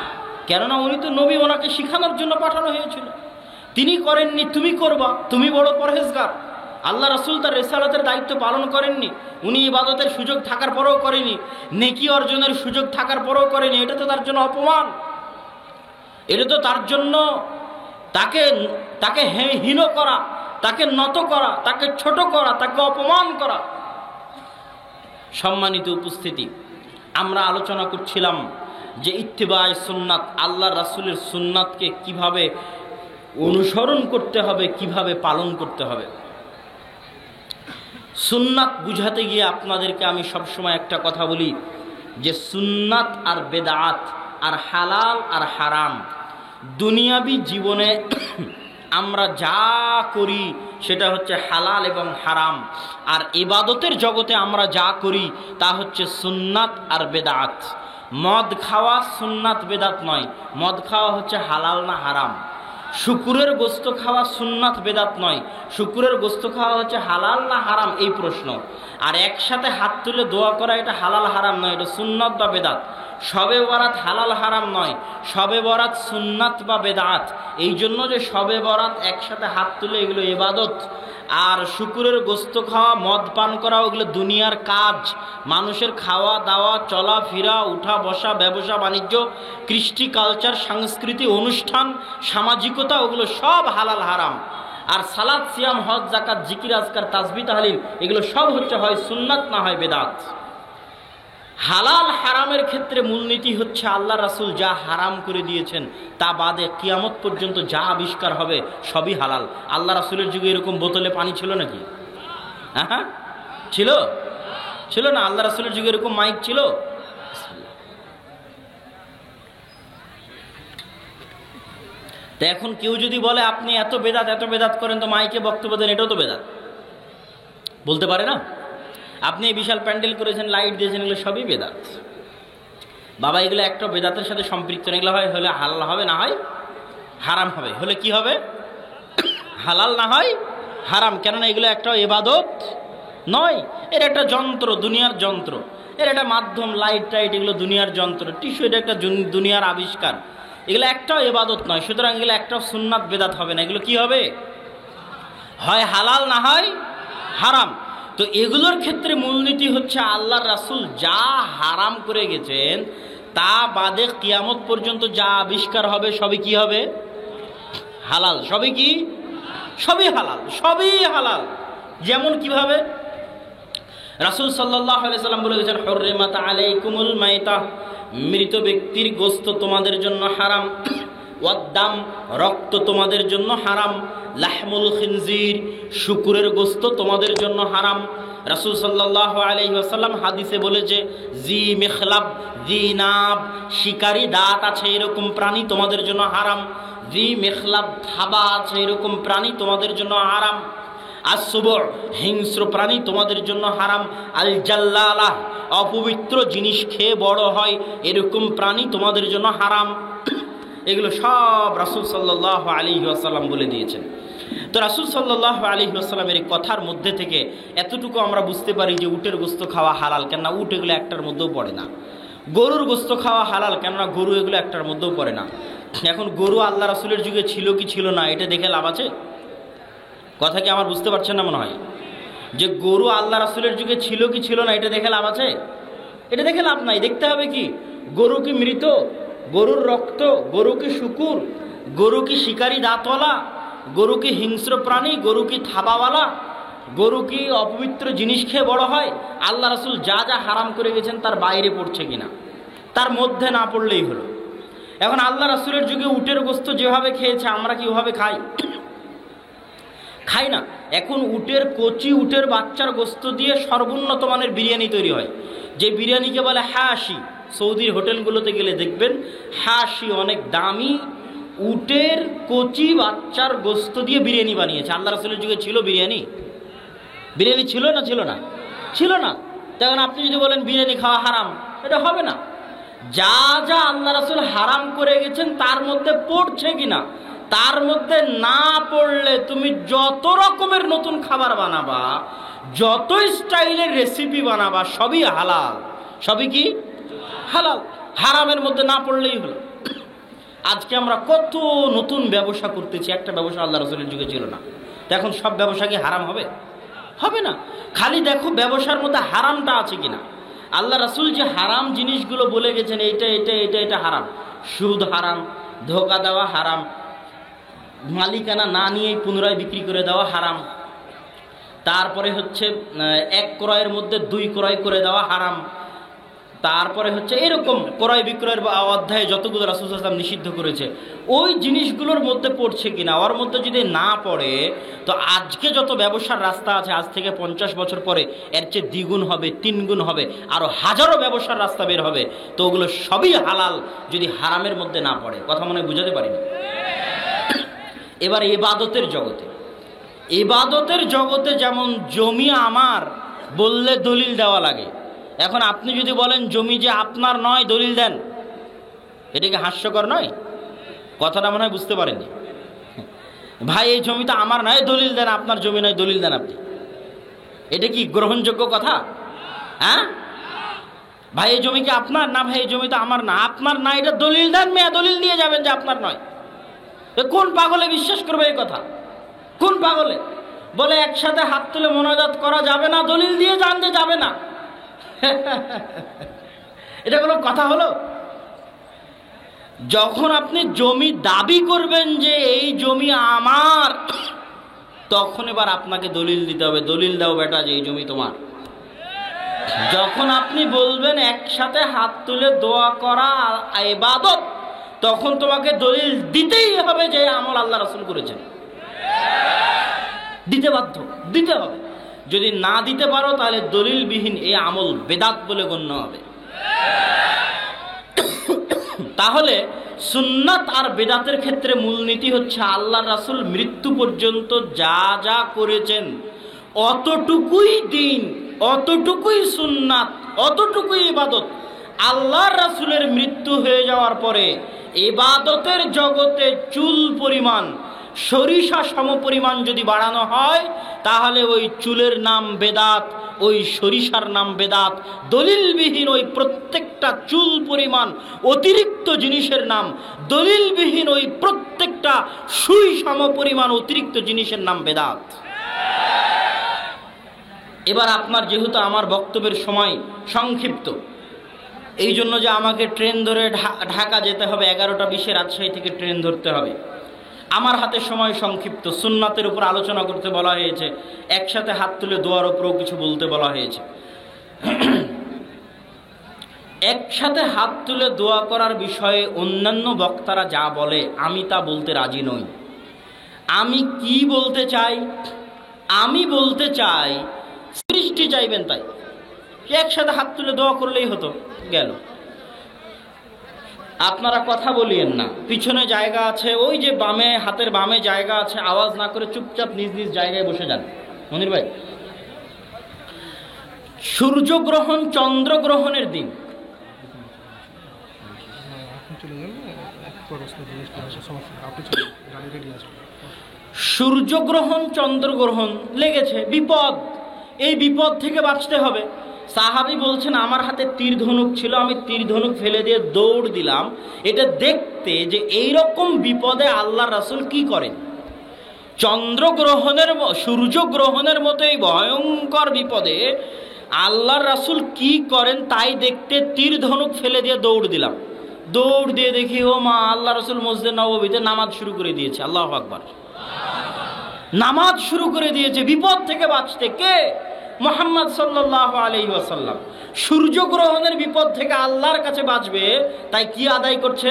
কেননা উনি তো নবী, ওনাকে শিখানোর জন্য পাঠানো হয়েছিল, তিনি করেননি, তুমি করবা, তুমি বড় পরহেজগার। আল্লাহ রাসূল তার রিসালাতের দায়িত্ব পালন করেননি, উনি ইবাদতের সুযোগ থাকার পরেও করেনি, নেকি অর্জনের সুযোগ থাকার পরেও করেনি। এটা তো তার জন্য অপমান, এটা তো তার জন্য তাকে হীন করা, তাকে নত করা, তাকে ছোট করা, তাকে অপমান করা। সম্মানিত উপস্থিতি, আমরা আলোচনা করছিলাম যে ইত্তিবায়ে সুন্নাত, আল্লাহ রাসূলের সুন্নাতকে কিভাবে অনুসরণ করতে হবে, কিভাবে পালন করতে হবে। সুন্নাত বুঝাতে গিয়ে আপনাদেরকে আমি সবসময় একটা কথা বলি, যে সুন্নাত আর বেদাত আর হালাল আর হারাম, দুনিয়াবি জীবনে আমরা যা করি সেটা হচ্ছে হালাল এবং হারাম, আর ইবাদতের জগতে আমরা যা করি তা হচ্ছে সুন্নাত আর বেদাত। মদ খাওয়া সুন্নাত বেদাত নয়, মদ খাওয়া হচ্ছে হালাল না হারাম। শুকুরের গোস্ত খাওয়া সুন্নাত বেদাত নয়, শুকুরের গোস্ত খাওয়া হচ্ছে হালাল না হারাম, এই প্রশ্ন। আর একসাথে হাত তুলে দোয়া করা এটা হালাল হারাম নয়, এটা সুন্নাত বা বেদাত। শবে বরাত হালাল হারাম নয়, শবে বরাত সুন্নাত বা বেদাত। এই জন্য যে শবে বরাত একসাথে হাত তুলে এগুলো ইবাদত, আর শুকুরের গোস্ত খাওয়া, মদ পান করা ওগুলো দুনিয়ার কাজ, মানুষের খাওয়া দাওয়া, চলা ফেরা, উঠা বসা, ব্যবসা বাণিজ্য, কৃষ্টি কালচার, সংস্কৃতি, অনুষ্ঠান, সামাজিকতা, ওগুলো সব হালাল হারাম। আর সালাত, সিয়াম, হজ, যাকাত, জিকির, আজকার, তাসবিহ, তাহলিল, এগুলো সব হচ্ছে হয় সুন্নাত না হয় বেদাত। হালাল হারামের ক্ষেত্রে মূলনীতি হচ্ছে আল্লাহ রাসূল যা হারাম করে দিয়েছেন তা বাদে কিয়ামত পর্যন্ত যা আবিষ্কার হবে সবই হালাল। আল্লাহ রাসূলের যুগে এরকম বোতলে পানি ছিল নাকি? হ্যাঁ ছিল? ছিল না? আল্লাহ রাসূলের যুগে এরকম মাইক ছিল? তো এখন কেউ যদি বলে আপনি এত বেদাত করেন, তো মাইকে বক্তব্য দেন, এটাও তো বেদাত বলতে পারে না? আপনি এই বিশাল প্যান্ডেল করেছেন, লাইট দিয়েছেন, এগুলো সবই বেদাত বাবা। এগুলো একটা বেদাতের সাথে সম্পৃক্ত। এগুলো হলে হালাল হবে, না হয় হারাম হবে। হলে কি হবে? হালাল, না হয় হারাম। কেননা এগুলো একটা ইবাদত নয়, এর একটা যন্ত্র, দুনিয়ার যন্ত্র, এর একটা মাধ্যম, লাইট টাইট, এগুলো দুনিয়ার যন্ত্র, টিস্যু, এটা একটা দুনিয়ার আবিষ্কার। এগুলো একটাও ইবাদত নয়, সুতরাং এগুলো একটাও সুন্নাত বেদাত হবে না। এগুলো কি হবে? হয় হালাল, না হয় হারাম। তো এগুলোর ক্ষেত্রে মূলনীতি হচ্ছে আল্লাহর রাসূল যা হারাম করে গেছেন তা বাদে কিয়ামত পর্যন্ত যা আবিষ্কার হবে সবই কি হবে? হালাল। সবই কি? সবই হালাল, সবই হালাল। যেমন কিভাবে রাসূল সাল্লাল্লাহু আলাইহি সাল্লাম বলে গেছেন, হুররিমাত আলাইকুমুল মাইতা, মৃত ব্যক্তির গোশত তোমাদের জন্য হারাম, ওয়াদ্দাম, রক্ত তোমাদের জন্য হারাম, লাহমুল খিনজির, শুকুরের গোশত তোমাদের জন্য হারাম। রাসূল সাল্লাল্লাহু আলাইহি ওয়াসাল্লাম হাদিসে বলেছে, জি মিখলাব, জি নাব, শিকারী দাঁত আছে এরকম প্রাণী তোমাদের জন্য হারাম। জি মিখলাব, থাবা আছে এরকম প্রাণী তোমাদের জন্য হারাম। আসবু, হিংস্র প্রাণী তোমাদের জন্য হারাম। আল জাল্লালাহ, অপবিত্র জিনিস খেয়ে বড় হয় এরকম প্রাণী তোমাদের জন্য হারাম। এগুলো সব রাসূল সাল্লাল্লাহু আলাইহি ওয়াসাল্লাম বলে দিয়েছেন। তো রাসূল সাল্লাল্লাহু আলাইহি ওয়াসাল্লামের এই কথার মধ্যে থেকে এতটুকু আমরা বুঝতে পারি যে উটের গোশত খাওয়া হালাল। কেননা উট এগুলো একটার মধ্যেও পড়ে না। গরুর গোস্ত খাওয়া হালাল, কেননা গরু এগুলো একটার মধ্যেও পড়ে না। এখন গরু আল্লাহ রাসূলের যুগে ছিল কি ছিল না এটা দেখে লাভ আছে? কথা কি আমার বুঝতে পারছেন না মনে হয়? যে গরু আল্লাহ রাসূলের যুগে ছিল কি ছিল না এটা দেখে লাভ আছে? এটা দেখে লাভ নাই। দেখতে হবে কি গরু কি মৃত, গরুর রক্ত, গরু কি শুকুর, গরু কি শিকারী দাঁতওয়ালা, গরু কি হিংস্র প্রাণী, গরু কি থাবাওয়ালা, গরু কি অপবিত্র জিনিস খেয়ে বড় হয়, আল্লাহ রাসূল যা যা হারাম করে গেছেন তার বাইরে পড়ছে কিনা, তার মধ্যে না পড়লেই হলো। এখন আল্লাহ রাসূলের যুগে উটের গোস্ত যেভাবে খেয়েছে আমরা কি ওভাবে খাই? খাই না। এখন উটের কচি, উটের বাচ্চার গোস্ত দিয়ে সর্বোন্নত মানের বিরিয়ানি তৈরি হয়, যে বিরিয়ানিকে বলে হাসি। সৌদির হোটেলগুলোতে গেলে দেখবেন হাসি অনেক দামি উটের কচি বাচ্চার গোস্ত দিয়ে বিরিয়ানি বানিয়েছে। আল্লাহ রাসূলের যুগে ছিল বিরিয়ানি? বিরিয়ানি ছিল না? ছিল না? ছিল না। তখন আপনি যদি বলেন বিরিয়ানি খাওয়া হারাম, এটা হবে না। যা যা আল্লাহ রাসূল হারাম করে গেছেন তার মধ্যে পড়ছে কিনা, তার মধ্যে না পড়লে তুমি যত রকমের নতুন খাবার বানাবা, যত স্টাইলের রেসিপি বানাবা, সবই হালাল। সবই কি হালাল, হারামের মধ্যে না পড়লেই হলো। আজকে আমরা কত নতুন ব্যবসা করতেছি, একটা ব্যবসা আল্লাহ রাসূলের যুগে ছিল না। এখন সব ব্যবসা কি হারাম হবে? হবে না। খালি দেখো ব্যবসার মধ্যে হারামটা আছে কিনা। আল্লাহ রাসূল যে হারাম জিনিসগুলো বলে গেছেন এইটা এটা এটা এটা হারাম, সুদ হারাম, ধোঁকা দেওয়া হারাম, মালিকানা না নিয়েই পুনরায় বিক্রি করে দেওয়া হারাম, তারপরে হচ্ছে এক ক্রয়ের মধ্যে দুই ক্রয় করে দেওয়া হারাম, তারপরে হচ্ছে এরকম ক্রয় বিক্রয়ের অধ্যায়ে যতগুলো রাসূল সাল্লাল্লাহু আলাইহি ওয়াসাল্লাম নিষিদ্ধ করেছে ওই জিনিসগুলোর মধ্যে পড়ছে কিনা। ওর মধ্যে যদি না পড়ে তো আজকে যত ব্যবসার রাস্তা আছে আজ থেকে 50 বছর পরে এর চেয়ে দ্বিগুণ হবে, তিনগুণ হবে, আরো হাজারো ব্যবসার রাস্তা বের হবে। তো ওগুলো সবই হালাল যদি হারামের মধ্যে না পড়ে। কথা মনে হয় বুঝাতে পারিনি। এবার ইবাদতের জগতে, ইবাদতের জগতে যেমন জমি আমার বললে দলিল দেওয়া লাগে। এখন আপনি যদি বলেন জমি যে আপনার নয়, দলিল দেন, এটা কি হাস্যকর নয়? কথাটা মনে হয় বুঝতে পারেননি। ভাই এই জমি তো আমার নয়, দলিল দেন, আপনার জমি নয়, দলিল দেন আপনি। এটা কি গ্রহণযোগ্য কথা? হ্যাঁ ভাই এই জমি কি আপনার? না ভাই এই জমি তো আমার না। আপনার না, এটা দলিল দেন, মেয়া দলিল দিয়ে যাবেন যে আপনার নয়। কোন পাগলে বিশ্বাস করবে এই কথা? কোন পাগলে বলে একসাথে হাত তুলে মোনাজাত করা যাবে না, দলিল দিয়ে যান যে যাবে না? এটা কোনো কথা হলো? যখন আপনি জমি দাবি করবেন যে এই জমি আমার, তখন এবার আপনাকে দলিল দিতে হবে। দলিল দাও বেটা যে এই জমি তোমার। যখন আপনি বলবেন একসাথে হাত তুলে দোয়া করা ইবাদত, তখন তোমাকে দলিল দিতেই হবে যে আমল আল্লাহ রাসূল করেছেন। দিতে বাধ্য, দিতে হবে। যদি না দিতে পারো তাহলে দলিলবিহীন এই আমল বেদাত বলে গণ্য হবে। তাহলে সুন্নাত আর বেদাতের ক্ষেত্রে মূলনীতি হচ্ছে আল্লাহ রাসূল মৃত্যু পর্যন্ত যা যা করেছেন অতটুকুই দিন, অতটুকুই সুন্নাত, অতটুকুই ইবাদত। আল্লাহ রাসূলের মৃত্যু হয়ে যাওয়ার পরে ইবাদতের জগতে চুল পরিমাণ, সরিষা সমপরিমাণ যদি বাড়ানো হয় তাহলে ওই চুলের নাম বেদাত, ওই সরিষার নাম বেদাত। দলিলবিহীন ওই প্রত্যেকটা চুল পরিমাণ অতিরিক্ত জিনিসের নাম, দলিলবিহীন ওই প্রত্যেকটা সুই সমপরিমাণ অতিরিক্ত জিনিসের নাম বেদাত। এবার আপনার যেহেতু আমার বক্তব্যের সময় সংক্ষিপ্ত, এই জন্য যে আমাকে ট্রেন ধরে ঢাকা যেতে হবে 11টা 20-এ, রাজশাহী থেকে ট্রেন ধরতে হবে। আমার হাতে সময় সংক্ষিপ্ত। সুন্নাতের উপর আলোচনা করতে বলা হয়েছে, একসাথে হাত তুলে দোয়ার উপরেও কিছু বলতে বলা হয়েছে। একসাথে হাত তুলে দোয়া করার বিষয়ে অন্যান্য বক্তারা যা বলে আমি তা বলতে রাজি নই। আমি কি বলতে চাই? আমি বলতে চাই সৃষ্টি চাইবেন তাই একসাথে হাত তুলে দোয়া করলেই হতো, গেল। আপনারা কথা বলিয়েন না, পিছনে জায়গা আছে, ওই যে বামে, হাতের বামে জায়গা আছে, আওয়াজ না করে চুপচাপ নিজ নিজ জায়গায় বসে যান। মনির ভাই, সূর্যগ্রহণ চন্দ্রগ্রহণের দিন, সূর্যগ্রহণ চন্দ্রগ্রহণ লেগেছে, বিপদ। এই বিপদ থেকে বাঁচতে হবে। সাহাবী বলছেন আমার হাতে তীর ধনুক ছিল, আমি তীর ধনুক ফেলে দিয়ে দৌড় দিলাম এটা দেখতে যে এইরকম বিপদে আল্লাহ রাসূল কি করেন। চন্দ্রগ্রহণের সূর্যগ্রহণের মতো এই ভয়ঙ্কর বিপদে আল্লাহর রাসূল কি করেন তাই দেখতে তীর ধনুক ফেলে দিয়ে দৌড় দিলাম। দৌড় দিয়ে দেখি ও মা, আল্লাহ রাসূল মসজিদে নববীতে নামাজ শুরু করে দিয়েছে। আল্লাহু আকবার, নামাজ শুরু করে দিয়েছে বিপদ থেকে বাঁচতে। কে? মুহাম্মদ সাল্লাল্লাহু আলাইহি ওয়াসাল্লাম। সূর্যগ্রহণের বিপদ থেকে আল্লাহর কাছে বাঁচবে তাই কি আদায় করছে?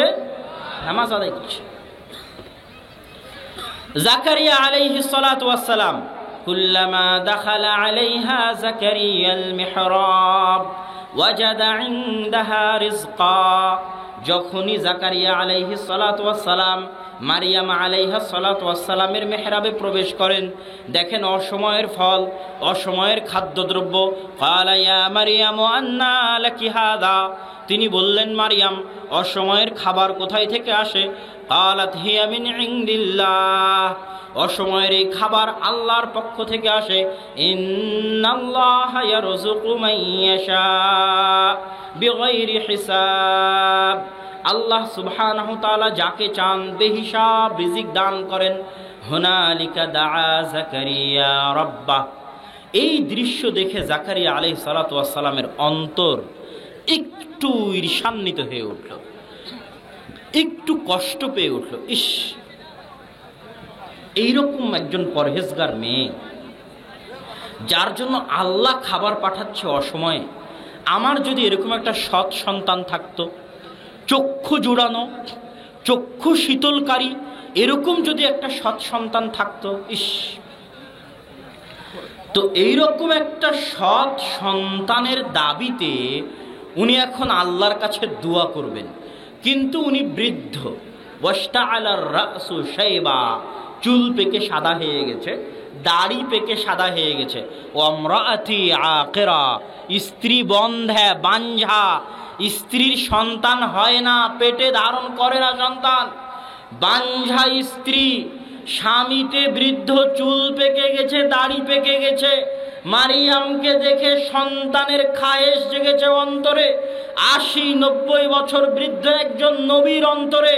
নামাজ আদায় করছে। জাকারিয়া আলাইহিস সালাতু ওয়াস সালাম কুল্লামা দাখালা আলাইহা জাকারিয়াল মিহরাব ওয়াজাদা ইনদাহা রিজকা। যখনই জাকারিয়া আলাইহিস সালাতু ওয়াস সালাম মারিয়াম আলাইহিস সালাতু ওয়াস সালামের মেহরাবে প্রবেশ করেন, দেখেন অসময়ের ফল, অসময়ের খাদ্যদ্রব্য। ক্বালা ইয়া মারিয়াম আন্না লাকি হাযা। তিনি বললেন, মারিয়াম, অসময়ের খাবার কোথায় থেকে আসে? ক্বালাত হিয়া মিন ইনদিল্লাহ। অসময়ের এই খাবার আল্লাহর পক্ষ থেকে আসে। ইন্নাল্লাহা ইয়ারযুকু মান ইয়াশা বিগাইরি হিসাব। আল্লাহ সুবহানাহু তাআলা যাকে চান বেহিসাব রিজিক দান করেন। হুনালিকা দাআ জাকারিয়া রাব্বাহ। এই দৃশ্য দেখে জাকারিয়া আলাইহিস সালাতু ওয়াস সালামের অন্তর একটু ঈর্ষান্বিত হয়ে উঠল, একটু কষ্ট পেয়ে উঠল। ইস, এইরকম একজন পরহেজগার মেয়ে যার জন্য আল্লাহ খাবার পাঠাচ্ছে অসময়ে, আমার যদি এরকম একটা সৎ সন্তান থাকতো, চক্ষু জুড়ানো, চক্ষু শীতলকারী এরকম যদি একটা সৎ সন্তান থাকতো, ইস। তো এইরকম একটা সৎ সন্তানের দাবিতে উনি এখন আল্লাহর কাছে দোয়া করবেন, কিন্তু উনি বৃদ্ধ। ওয়াশতাআলার রাসু শাইবা, চুল পেকে সাদা হয়ে গেছে, দাড়ি পেকে সাদা হয়ে গেছে। ওয়ামরাআতি আকিরা, স্ত্রী বন্ধা বাঞ্ঝা, স্ত্রীর সন্তান হয় না, পেটে ধারণ করে না সন্তান। বাঞ্ঝা স্ত্রী, স্বামীতে বৃদ্ধ, চুল পেকে গেছে, দাড়ি পেকে গেছে। মারিয়ামকে দেখে সন্তানের খায়েশ জেগেছে অন্তরে। ৮০-৯০ বছর বৃদ্ধ একজন নবীর অন্তরে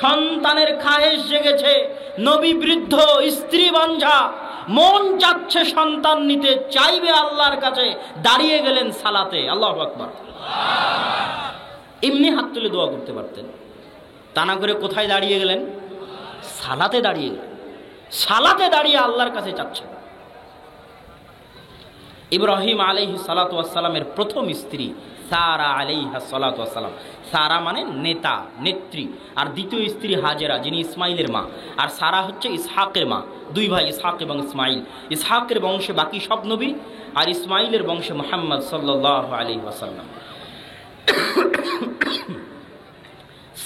সন্তানের খায়েশ জেগেছে। নবী বৃদ্ধ, স্ত্রী বাঞ্ঝা, মন চাচ্ছে সন্তান নিতে, চাইবে আল্লাহর কাছে, দাঁড়িয়ে গেলেন সালাতে। আল্লাহু আকবার। এমনি হাত তুলে দোয়া করতে পারতেন, তা না করে কোথায় দাঁড়িয়ে গেলেন? সালাতে দাঁড়িয়ে গেলেন। সালাতে দাঁড়িয়ে আল্লাহর কাছে চাচ্ছেন। ইব্রাহিম আলাইহিস সালাতু ওয়াস সালামের প্রথম স্ত্রী সারা আলাইহিস সালাতু ওয়াস সালাম। সারা মানে নেতা, নেত্রী। আর দ্বিতীয় স্ত্রী হাজেরা, যিনি ইসমাইলের মা। আর সারা হচ্ছে ইসহাকের মা। দুই ভাই, ইসহাক এবং ইসমাইল। ইসহাকের বংশে বাকি সব নবী, আর ইসমাইলের বংশে মুহাম্মদ সাল্লাল্লাহু আলাইহি ওয়াসাল্লাম।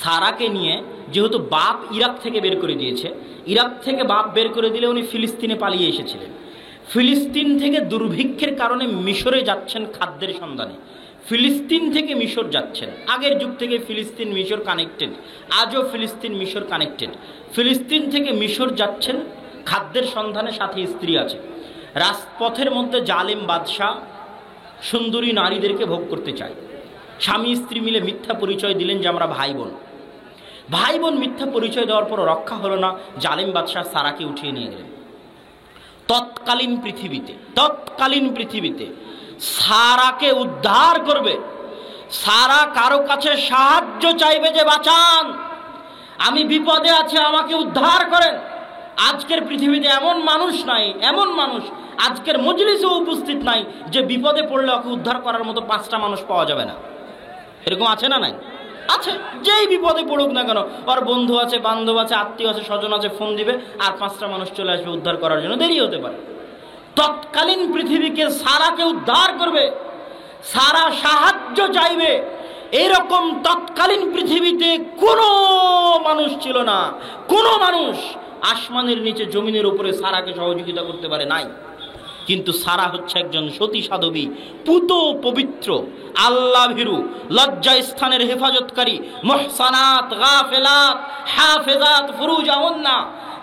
সারাকে নিয়ে যেহেতু বাপ ইরাক থেকে বের করে দিয়েছে, ইরাক থেকে বাপ বের করে দিলে উনি ফিলিস্তিনে পালিয়ে এসেছিলেন। ফিলিস্তিন থেকে দুর্ভিক্ষের কারণে মিশরে যাচ্ছেন খাদ্যের সন্ধানে। ফিলিস্তিন থেকে মিশর যাচ্ছেন। আগের যুগ থেকে ফিলিস্তিন মিশর কানেক্টেড, আজও ফিলিস্তিন মিশর কানেক্টেড। ফিলিস্তিন থেকে মিশর যাচ্ছেন খাদ্যের সন্ধানে, সাথে স্ত্রী আছে। রাজপথের মধ্যে জালেম বাদশাহ সুন্দরী নারীদেরকে ভোগ করতে চায়। স্বামী স্ত্রী মিলে মিথ্যা পরিচয় দিলেন যে আমরা ভাই বোন। ভাই বোন মিথ্যা পরিচয় দেওয়ার পর রক্ষা হলো না, জালেম বাদশাহ সারাকে উঠিয়ে নিয়ে গেলেন। তৎকালীন পৃথিবীতে সারাকে উদ্ধার করবে, সারা কারো কাছে সাহায্য চাইবে যে বাঁচান, আমি বিপদে আছি, আমাকে উদ্ধার করেন। আজকের পৃথিবীতে এমন মানুষ নাই, এমন মানুষ আজকের মজলিসেও উপস্থিত নাই যে বিপদে পড়লে ওকে উদ্ধার করার মতো ৫টা মানুষ পাওয়া যাবে না। এরকম আছে না? নাই? আছে। যেই বিপদে পড়ুক না কেন, ওর বন্ধু আছে, বান্ধব আছে, আত্মীয় আছে, স্বজন আছে, ফোন দিবে আর 5টা মানুষ চলে আসবে উদ্ধার করার জন্য। দেরি হতে পারে। তৎকালীন পৃথিবীকে সারাকে উদ্ধার করবে, সারা সাহায্য চাইবে, এরকম তৎকালীন পৃথিবীতে কোনো মানুষ ছিল না। কোনো মানুষ আসমানের নিচে জমিনের উপরে সারাকে সহযোগিতা করতে পারে নাই। কিন্তু সারা হচ্ছে একজন সতী সাধবী, পুত পবিত্র, আল্লাহ ভীরু, লজ্জা স্থানের হেফাজতকারী, মুহসানাত, গাফিলাত, হাফেজাত, ফুরুজাহুন্না,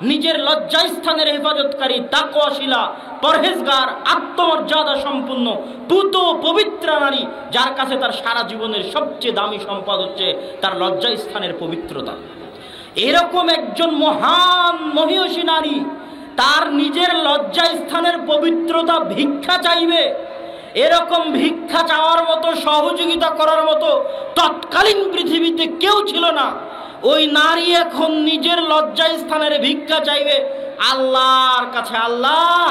নিজের লজ্জাস্থানের হেফাজতকারী, তাকওয়াশীলা, পরহেজগার, আত্মমর্যাদা সম্পন্ন, পুত পবিত্র নারী, যার কাছে তার সারা জীবনের সবচেয়ে দামি সম্পদ হচ্ছে তার লজ্জাস্থানের পবিত্রতা। এরকম একজন মহান মহিয়সী নারী তার নিজের লজ্জাস্থানের পবিত্রতা ভিক্ষা চাইবে, এরকম ভিক্ষা চাওয়ার মতো, সহযোগিতা করার মতো তৎকালীন পৃথিবীতে কেউ ছিল না। ওই নারী এখন নিজের লজ্জাস্থানের ভিক্ষা চাইবে আল্লাহর কাছে, আল্লাহ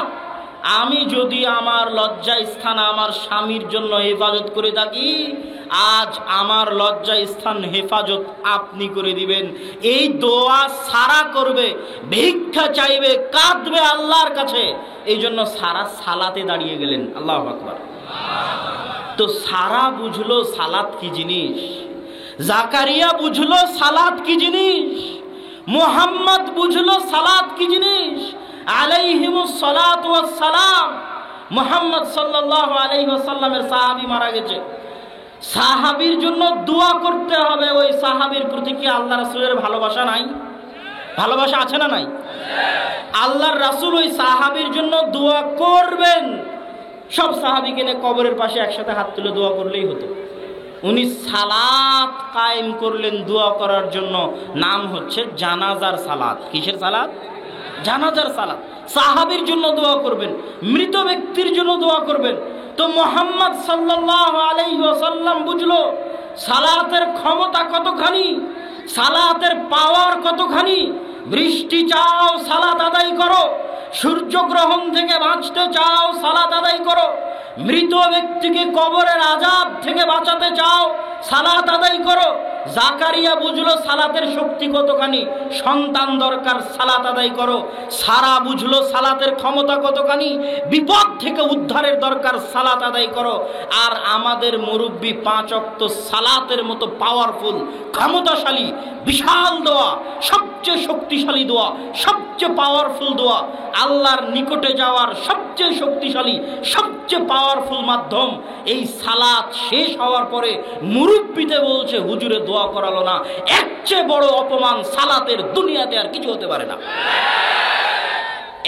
আমি যদি আমার লজ্জাস্থান আমার স্বামীর জন্য হেফাজত করে থাকি, আজ আমার লজ্জাস্থান হেফাজত আপনি করে দিবেন। এই দোয়া সারা করবে, ভিক্ষা চাইবে, কাঁদবে আল্লাহর কাছে। এই জন্য সারা সালাতে দাঁড়িয়ে গেলেন। আল্লাহু আকবার। তো সারা বুঝলো সালাত কি জিনিস, জাকারিয়া বুঝলো সালাত কি জিনিস, মুহাম্মদ বুঝলো সালাত কি জিনিস, আলাইহিমুস সালাতু ওয়াস সালাম। মুহাম্মদ সাল্লাল্লাহু আলাইহি ওয়াসাল্লামের সাহাবী মারা গেছে, সাহাবীর জন্য দোয়া করতে হবে। ওই সাহাবীর প্রতি কি আল্লাহ রাসূলের ভালোবাসা নাই? ভালোবাসা আছে না নাই? আল্লাহর রাসূল ওই সাহাবীর জন্য দোয়া করবেন। সব সাহাবীকে নিয়ে কবরের পাশে একসাথে হাত তুলে দোয়া করলেই হতো। উনি সালাত কায়েম করলেন দোয়া করার জন্য, নাম হচ্ছে জানাজার সালাত। কিসের সালাত? জানাজার সালাত। সাহাবীর জন্য দোয়া করবেন, মৃত ব্যক্তির জন্য দোয়া করবেন। তো মুহাম্মদ সাল্লাল্লাহু আলাইহি ওয়াসাল্লাম বুঝলো সালাতের ক্ষমতা কতখানি, সালাতের পাওয়ার কতখানি। বৃষ্টি চাও, সালাত আদায় করো। সূর্যগ্রহণ থেকে বাঁচতে চাও, সালাত আদায় করো। মৃত ব্যক্তিকে কবরের আযাব থেকে বাঁচাতে চাও, সালাত আদায় করো। জাকারিয়া বুঝলো সালাতের শক্তি কতখানি, সন্তান দরকার, সালাত আদায় করো। সারা বুঝলো সালাতের ক্ষমতা কতখানি, বিপদ থেকে উদ্ধারের দরকার, সালাত আদায় করো। আর আমাদের মুরব্বী 5 ওয়াক্ত সালাতের মতো পাওয়ারফুল, ক্ষমতাশালী, বিশাল দোয়া, সবচেয়ে শক্তিশালী দোয়া, সবচেয়ে পাওয়ারফুল দোয়া, আল্লাহর নিকটে যাওয়ার সবচেয়ে শক্তিশালী, সবচেয়ে পাওয়ারফুল মাধ্যম। এই সালাত শেষ হওয়ার পরে মুরব্বিতে বলছে হুজুরে দোয়া করালো না। এর চেয়ে বড় অপমান সালাতের দুনিয়াতে আর কিছু হতে পারে না।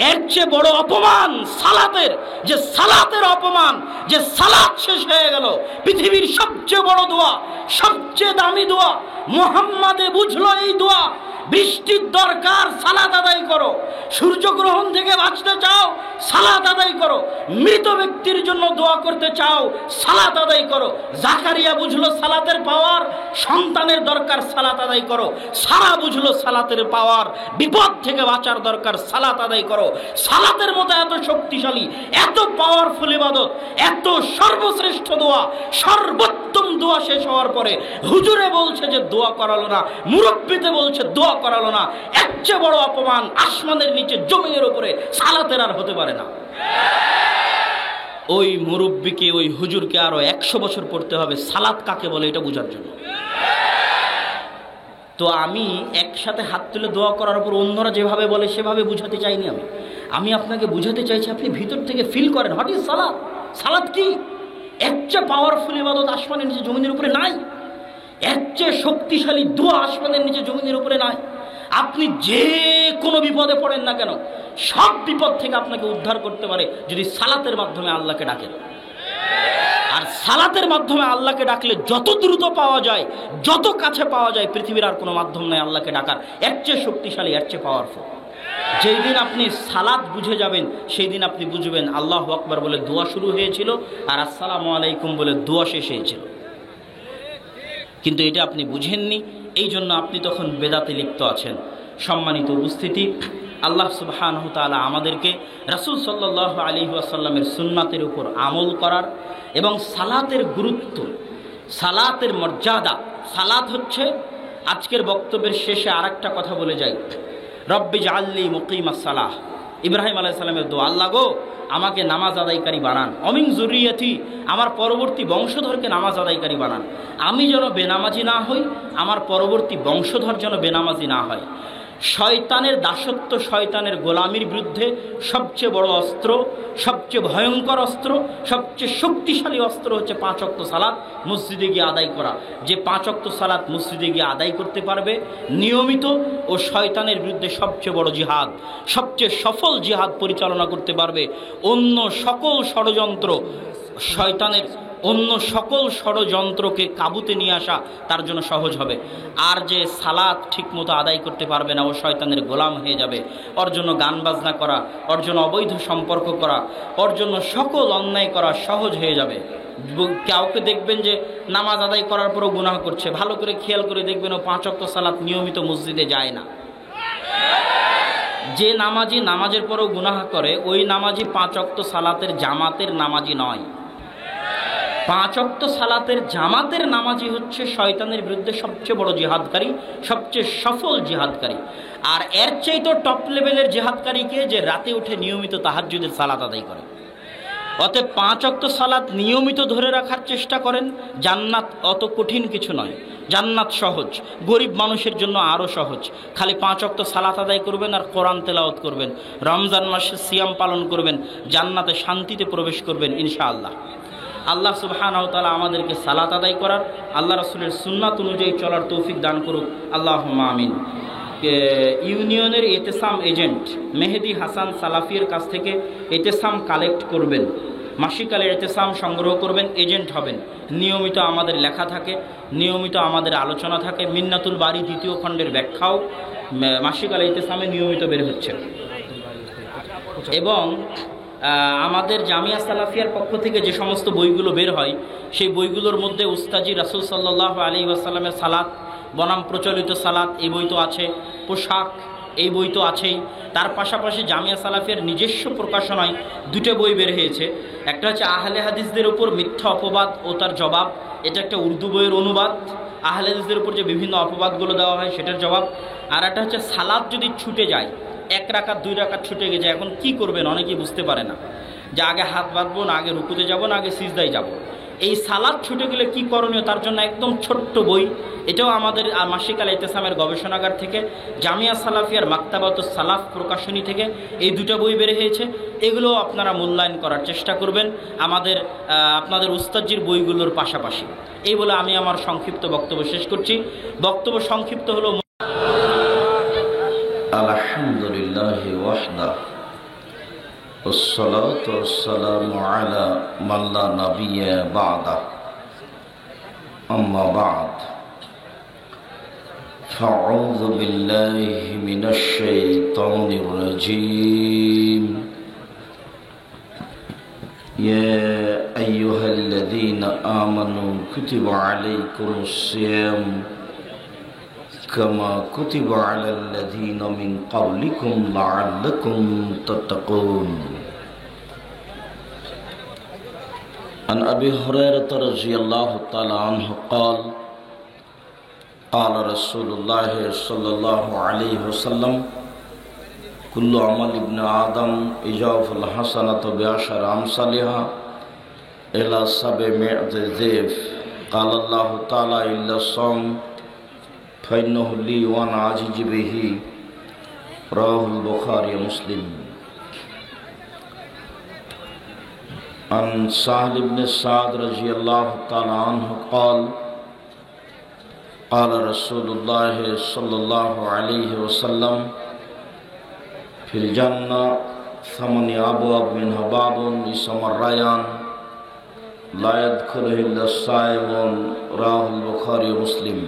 এর চেয়ে বড় অপমান সালাতের, যে সালাতের অপমান, যে সালাত শেষ হয়ে গেল। পৃথিবীর সবচেয়ে বড় দোয়া, সবচেয়ে দামি দোয়া, মুহাম্মাদে বুঝলো এই দোয়া। বৃষ্টির দরকার, সালাত আদায় করো। সূর্যগ্রহণ থেকে বাঁচতে চাও, সালাত আদায় করো। মৃত ব্যক্তির জন্য দোয়া করতে চাও, সালাত আদায় করো। জাকারিয়া বুঝলো সালাতের পাওয়ার, সন্তানের দরকার, সালাত আদায় করো। সারা বুঝলো সালাতের পাওয়ার, বিপদ থেকে বাঁচার দরকার, সালাত আদায় করো। সালাতের মতো এত শক্তিশালী, এত পাওয়ারফুল ইবাদত, এত সর্বশ্রেষ্ঠ দোয়া, সর্বোত্তম দোয়া শেষ হওয়ার পরে হুজুরে বলছে যে দোয়া করালো না, মুরব্বিতে বলছে দোয়া করালো না। এর চেয়ে বড় অপমান আসমানের নিচে জমিনের উপরে সালাতের আর হতে পারে না। ওই মুরব্বিকে, ওই হুজুরকে আরো 100 বছর পড়তে হবে সালাত কাকে বলে এটা বোঝার জন্য। তো আমি একসাথে হাত তুলে দোয়া করার উপর অন্যরা যেভাবে বলে সেভাবে বুঝাতে চাইনি। আমি আপনাকে বুঝাতে চাইছি, আপনি ভিতর থেকে ফিল করেন হোয়াট ইজ সালাত। সালাত কি? এর চেয়ে পাওয়ারফুল ইবাদত আসমানের নিচে জমিনের উপরে নাই, এর চেয়ে শক্তিশালী দোয়া আসমানের নিচে জমিনের উপরে নাই। আপনি যে কোনো বিপদে পড়েন না কেন, সব বিপদ থেকে আপনাকে উদ্ধার করতে পারে যদি সালাতের মাধ্যমে আল্লাহকে ডাকেন। আর সালাতের মাধ্যমে আল্লাহকে ডাকলে যত দ্রুত পাওয়া যায়, যত কাছে পাওয়া যায়, পৃথিবীর আর কোনো মাধ্যম নাই আল্লাহকে ডাকার এর চেয়ে শক্তিশালী, এর চেয়ে পাওয়ারফুল। যেই দিন আপনি সালাত বুঝে যাবেন, সেই দিন আপনি বুঝবেন আল্লাহু আকবার বলে দোয়া শুরু হয়েছিল আর আসসালামু আলাইকুম বলে দোয়া শেষ হয়েছিল। কিন্তু এটা আপনি বুঝেননি, এই জন্য আপনি তখন বেদাতে লিপ্ত আছেন। সম্মানিত উপস্থিতি, আল্লাহ সুবহানাহু তাআলা আমাদেরকে রাসূল সাল্লাল্লাহু আলাইহি ওয়াসাল্লামের সুন্নাতের উপর আমল করার এবং সালাতের গুরুত্ব, সালাতের মর্যাদা। সালাত হচ্ছে, আজকের বক্তব্যের শেষে আরেকটা কথা বলে যাই, রব্বি জাআলনি মুকিমাস সালাহ। ইব্রাহিম আলাইহিস সালামের দোয়া, আল্লাহ গো আমাকে নামাজ আদায়কারী বানান, অমিন যুররিয়াতি, আমার পরবর্তী বংশধরকে নামাজ আদায়কারী বানান। আমি যেন বেনামাজি না হই, আমার পরবর্তী বংশধর যেন বেনামাজি না হয়। শয়তানের দাসত্ব, শয়তানের গোলামির বিরুদ্ধে সবচেয়ে বড় অস্ত্র, সবচেয়ে ভয়ঙ্কর অস্ত্র, সবচেয়ে শক্তিশালী অস্ত্র হচ্ছে 5 ওয়াক্ত সালাত মসজিদে গিয়ে আদায় করা। যে 5 ওয়াক্ত সালাত মসজিদে গিয়ে আদায় করতে পারবে নিয়মিত, ও শয়তানের বিরুদ্ধে সবচেয়ে বড় জিহাদ, সবচেয়ে সফল জিহাদ পরিচালনা করতে পারবে। অন্য সকল ষড়যন্ত্র, শয়তানের অন্য সকল ষড়যন্ত্রকে কাবুতে নিয়ে আসা তার জন্য সহজ হবে। আর যে সালাত ঠিকমতো আদায় করতে পারবে না, ও শয়তানের গোলাম হয়ে যাবে। ওর জন্য গান বাজনা করা, ওর জন্য অবৈধ সম্পর্ক করা, ওর জন্য সকল অন্যায় করা সহজ হয়ে যাবে। কাউকে দেখবেন যে নামাজ আদায় করার পরও গুনাহ করছে, ভালো করে খেয়াল করে দেখবেন ও 5 ওয়াক্ত সালাত নিয়মিত মসজিদে যায় না। যে নামাজি নামাজের পরও গুনাহ করে, ওই নামাজি 5 ওয়াক্ত সালাতের জামাতের নামাজি নয়। 5 ওয়াক্ত সালাতের জামাতের নামাজি হচ্ছে শয়তানের বিরুদ্ধে সবচেয়ে বড় জিহাদকারী, সবচেয়ে সফল জিহাদকারী। আর এর চাইতে টপ লেভেলের জিহাদকারীকে যে রাতে উঠে নিয়মিত তাহাজ্জুদের সালাত আদায় করে। অতএব 5 ওয়াক্ত সালাত নিয়মিত ধরে রাখার চেষ্টা করেন। জান্নাত অত কঠিন কিছু নয়, জান্নাত সহজ, গরিব মানুষের জন্য আরও সহজ। খালি 5 ওয়াক্ত সালাত আদায় করবেন আর কোরআন তেলাওয়াত করবেন, রমজান মাসে সিয়াম পালন করবেন, জান্নাতে শান্তিতে প্রবেশ করবেন ইনশাআল্লাহ। আল্লাহ সুবহানাহু ওয়া তাআলা আমাদেরকে সালাত আদায় করার, আল্লাহ রাসূলের সুন্নাত অনুযায়ী চলার তৌফিক দান করুক, আল্লাহুম্মা আমিন। ইউনিয়নের এতেসাম এজেন্ট মেহেদি হাসান সালাফির কাছ থেকে এতেসাম কালেক্ট করবেন, মাসিকালে এতেসাম সংগ্রহ করবেন, এজেন্ট হবেন। নিয়মিত আমাদের লেখা থাকে, নিয়মিত আমাদের আলোচনা থাকে। মিন্নাতুল বারী 2য় খণ্ডের ব্যাখ্যাও মাসিকালে এতেসামে নিয়মিত বের হচ্ছে। এবং আমাদের জামিয়া সালাফিয়ার পক্ষ থেকে যে সমস্ত বইগুলো বের হয়, সেই বইগুলোর মধ্যে উস্তাজি রাসূল সাল্লাল্লাহু আলাইহি ওয়াসাল্লামের সালাত বনাম প্রচলিত সালাত, এই বই তো আছে। পোশাক, এই বই তো আছেই। তার পাশাপাশি জামিয়া সালাফিয়ার নিজস্ব প্রকাশনায় 2টা বই বের হয়েছে। একটা হচ্ছে আহলে হাদিসদের উপর মিথ্যা অপবাদ ও তার জবাব, এটা একটা উর্দু বইয়ের অনুবাদ। আহলে হাদিসদের উপর যে বিভিন্ন অপবাদগুলো দেওয়া হয় সেটার জবাব। আর একটা হচ্ছে সালাত যদি ছুটে যায়, 1 রাকাত 2 রাকাত ছুটে গেছে, এখন কি করবেন অনেকেই বুঝতে পারে না, যে আগে হাত বাঁধবো না আগে রুকুতে যাব না আগে সিজদায় যাব। এই সালাত ছুটে গেলে কি করণীয়, তার জন্য একদম ছোট্ট বই। এটাও আমাদের মাসিকাল ইতেসামের গবেষণাগার থেকে, জামিয়া সালাফিয়ার মাকতাবাতুস সালাফ প্রকাশনী থেকে এই 2টা বই বের হয়েছে। এগুলো আপনারা মূল্যায়ন করার চেষ্টা করবেন আপনাদের উস্তাদজির বইগুলোর পাশাপাশি। এই বলে আমি আমার সংক্ষিপ্ত বক্তব্য শেষ করছি। বক্তব্য সংক্ষিপ্ত হলো, আলহামদুলিল্লাহি ওয়াহদা والصلاة والسلام على من لا نبي بعده أما بعد فأعوذ بالله من الشيطان الرجيم يا أيها الذين آمنوا كتب عليكم الصيام كما كتب على الذين من قبلكم لعلكم تتقون عن أبي هريرة رضي الله تعالى عنه قال قال رسول الله صلى الله عليه وسلم كل عمل ابن آدم إجاف الحسنة بعشر أمثالها إلى 700 ضعف قال الله تعالى إلا الصوم فإنه لي وأنا أجزي به رواه البخاري ومسلم عن سهل بن سعد رضي الله تعالى عنه قال قال رسول الله صلى الله عليه وسلم في الجنة 8 أبواب منها باب يسمى الريان لا يدخله إلا الصائمون رواه البخاري ومسلم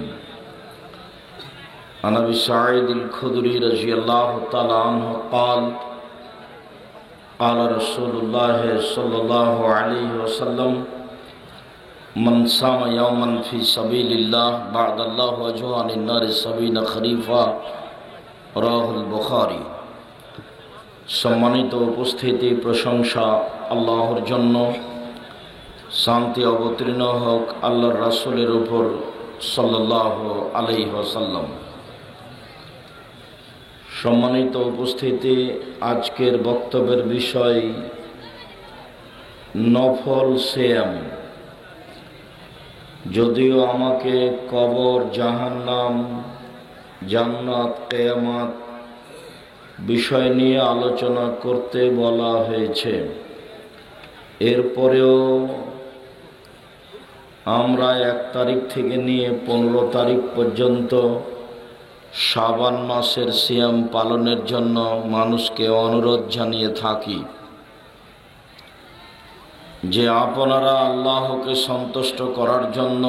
عن أبي سعيد الخدري رضي الله تعالى عنه قال قال رسول الله صلى الله عليه وسلم من صام يوما في سبيل الله بعد الله وجهه عن النار 70 خريفا رواه البخاري সম্মানিত উপস্থিতি, প্রশংসা আল্লাহর জন্য, শান্তি অবতীর্ণ হোক আল্লাহর রাসূলের উপর সাল্লাল্লাহু আলাইহি ওয়াসাল্লাম। সম্মানিত উপস্থিতি, আজকের বক্তব্যের বিষয় নফল সিয়াম। যদিও আমাকে কবর, জাহান্নাম জান্নাত কিয়ামত বিষয় নিয়ে আলোচনা করতে বলা হয়েছে। এরপরেও আমরা 1 তারিখ থেকে নিয়ে 15 তারিখ পর্যন্ত শাবান মাসের সিয়াম পালনের জন্য মানুষকে অনুরোধ জানিয়ে থাকি যে আপনারা আল্লাহকে সন্তুষ্ট করার জন্য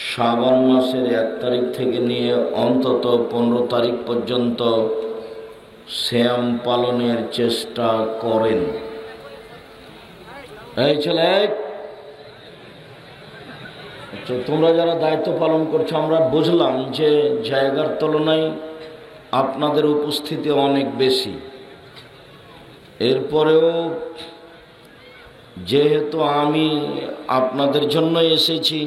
শাবান মাসের 1 তারিখ থেকে নিয়ে অন্তত 15 তারিখ পর্যন্ত সিয়াম পালনের চেষ্টা করেন। এই ছেলে, তোমরা যারা দায়িত্ব পালন করছো, আমরা বুঝলাম যে জায়গার তুলনায় আপনাদের উপস্থিতি অনেক বেশি। এরপরেও যেহেতু আমি আপনাদের জন্য এসেছি,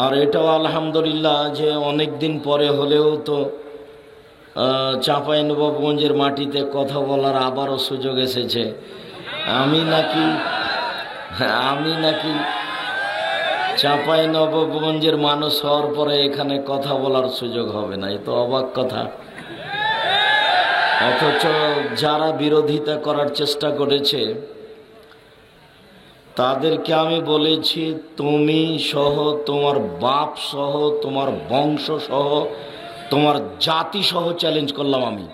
আর এটাও আলহামদুলিল্লাহ যে অনেক দিন পরে হলেও তো চাঁপাইনবাবগঞ্জের মাটিতে কথা বলার আবারও সুযোগ এসেছে। আমি নাকি চাঁপাইনবাবগঞ্জের মানুষ হওয়ার পরে এখানে কথা বলার সুযোগ হবে না, এ তো অবাক কথা। অথচ যারা বিরোধিতা করার চেষ্টা করেছে তাদেরকে আমি বলেছি, তুমি সহ, তোমার বাপ সহ, তোমার বংশ সহ, তোমার জাতি সহ চ্যালেঞ্জ করলাম আমি,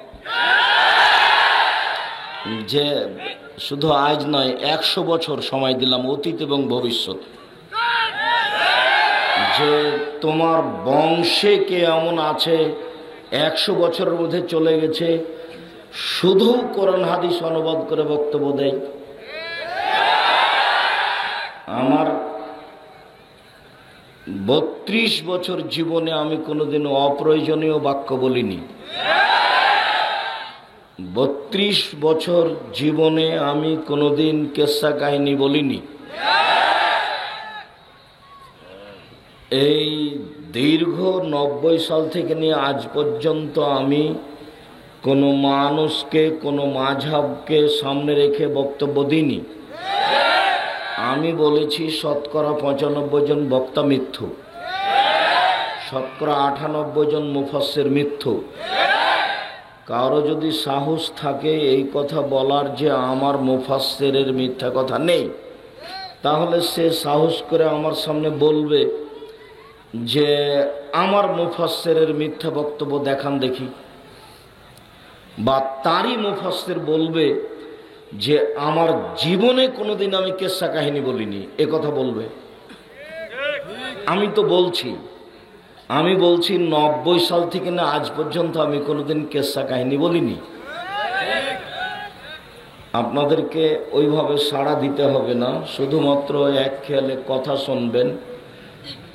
যে শুধু আজ নয় 100 বছর সময় দিলাম, অতীত এবং ভবিষ্যৎ, যে তোমার বংশে কে এমন আছে 100 বছরের মধ্যে চলে গেছে শুধু কোরআন হাদিস অনুবাদ করে বক্তব্য দেয়। আমার 32 বছর জীবনে আমি কোনোদিন অপ্রয়োজনীয় বাক্য বলিনি। 32 বছর জীবনে আমি কোনোদিন কেসা কাহিনী বলিনি। এই দীর্ঘ 90 সাল থেকে নিয়ে আজ পর্যন্ত আমি কোনো মানুষকে, কোনো মাযহাবকে সামনে রেখে বক্তব্য দিইনি। আমি বলেছি শতকরা 95 জন বক্তা মিথ্যু, শতকরা 98 জন মুফাসসির মিথ্যু। কারো যদি সাহস থাকে এই কথা বলার যে আমার মুফাসসিরের মিথ্যা কথা নেই, তাহলে সে সাহস করে আমার সামনে বলবে যে আমার মুফাসসিরের মিথ্যা বক্তব্য দেখান দেখি, বা তারই মুফাসসির বলবে যে আমার জীবনে কোনোদিন আমি কেসা কাহিনী বলিনি, এ কথা বলবে। আমি তো বলছি 90 সাল থেকে না আজ পর্যন্ত আমি কোনোদিন কেসা কাহিনী বলিনি। আপনাদেরকে ওইভাবে সাড়া দিতে হবে না, শুধুমাত্র এক খেয়ালে কথা শুনবেন,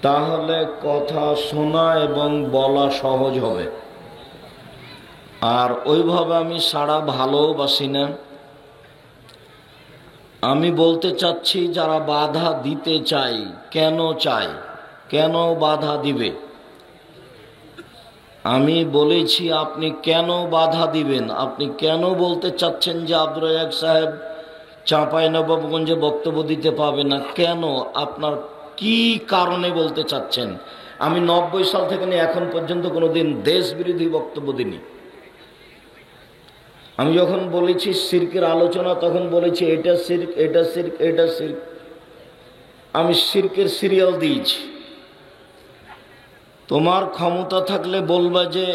তাহলে কথা শোনা এবং বলা সহজ হবে। আর ওইভাবে আমি সাড়া ভালোবাসি না। আমি বলতে চাচ্ছি, যারা বাধা দিতে চাই, কেন বাধা দিবে? আমি বলেছি আপনি কেন বাধা দিবেন? আপনি কেন বলতে চাচ্ছেন যে আব্দুর রাজ্জাক সাহেব চাঁপাইনবাবগঞ্জে বক্তব্য দিতে পাবে না? কেন? আপনার কি কারণে বলতে চাচ্ছেন? আমি 90 সাল থেকে নিয়ে এখন পর্যন্ত কোনোদিন দেশ বিরোধী বক্তব্য দিইনি। আমি যখন বলেছি শিরকের আলোচনা, তখন বলেছি এটা শিরক, এটা শিরক, এটা শিরক। আমি শিরকের সিরিয়াল দিয়েছি। তোমার ক্ষমতা থাকলে বলবা যে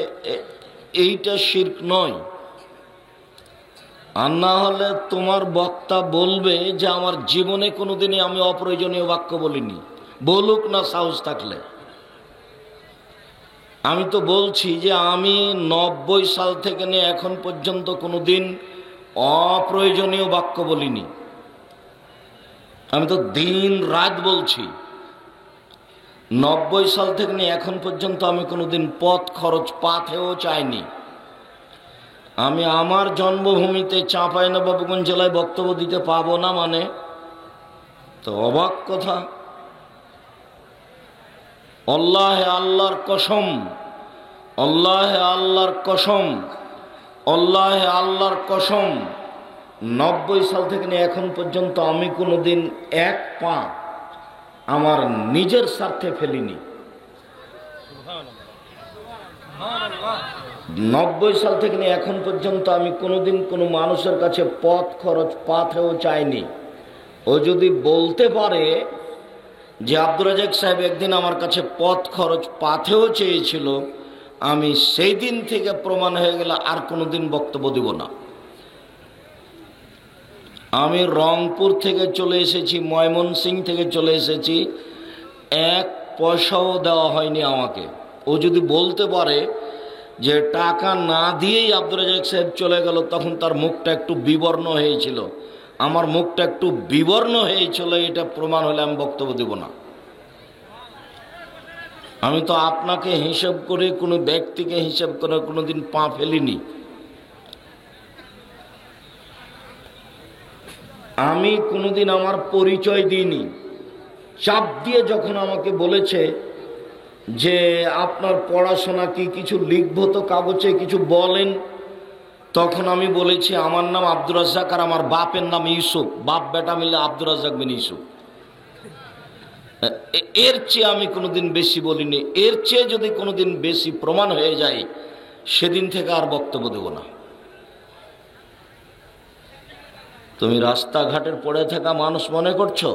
এইটা শিরক নয়, আর না হলে তোমার বক্তা বলবে যে আমার জীবনে কোনোদিনই আমি অপ্রয়োজনীয় বাক্য বলিনি। বলুক না সাহস থাকলে। আমি তো বলছি যে আমি 90 সাল থেকে নিয়ে এখন পর্যন্ত কোনোদিন অপ্রয়োজনীয় বাক্য বলিনি। আমি তো দিন রাত বলছি। 90 সাল থেকে নিয়ে এখন পর্যন্ত আমি কোনোদিন পথ খরচ পাথেও চাইনি। আমি আমার জন্মভূমিতে চাঁপাইনবাবগঞ্জ জেলায় বক্তব্য দিতে পাবো না মানে তো অবাক কথা। আল্লাহে আল্লাহর কসম, আল্লাহে আল্লাহর কসম, আল্লাহে আল্লাহর কসম, 90 সাল থেকে নিয়ে এখন পর্যন্ত আমি কোনোদিন এক পা আমার নিজের স্বার্থে ফেলিনি। 90 সাল থেকে নিয়ে এখন পর্যন্ত আমি কোনোদিন কোনো মানুষের কাছে পথ খরচ পাথেও চাইনি। ও যদি বলতে পারে যে আব্দুর রাজ্জাক সাহেব একদিন আমার কাছে পথ খরচ পাথেও চেয়েছিল, আমি সেই দিন থেকে প্রমাণ হয়ে গেলে আর কোনোদিন বক্তব্য দিব না। আমি রংপুর থেকে চলে এসেছি, ময়মনসিংহ থেকে চলে এসেছি, 1 পয়সাও দেওয়া হয়নি আমাকে। ও যদি বলতে পারে যে টাকা না দিয়েই আব্দুর রাজ্জাক সাহেব চলে গেল, তখন তার মুখটা একটু বিবর্ণ হয়েছিল, আমার মুখটা একটু বিবর্ণ হয়েছিল, এটা প্রমাণ হলে আমি বক্তব্য দেব না। আমি তো আপনাকে হিসাব করে, কোনো ব্যক্তিকে হিসাব করে কোনোদিন পা ফেলিনি। আমি কোনোদিন আমার পরিচয় দিইনি। চাপ দিয়ে যখন আমাকে বলেছে যে আপনার পড়াশোনা কি, কিছু লিখবো তো কাগজে, কিছু বলেন, তখন আমি বলেছি আমার নাম আব্দুর রাজ্জাক আর আমার বাপের নাম ইউসুফ, বাপ বেটা মিলে আব্দুর রাজ্জাক বিন ইউসুফ। এর চেয়ে আমি কোনোদিন বেশি বলিনি। এর চেয়ে যদি কোনোদিন বেশি প্রমাণ হয়ে যায়, সেদিন থেকে আর বক্তব্য দেব না। তুমি রাস্তাঘাটের পড়ে থাকা মানুষ মনে করছো?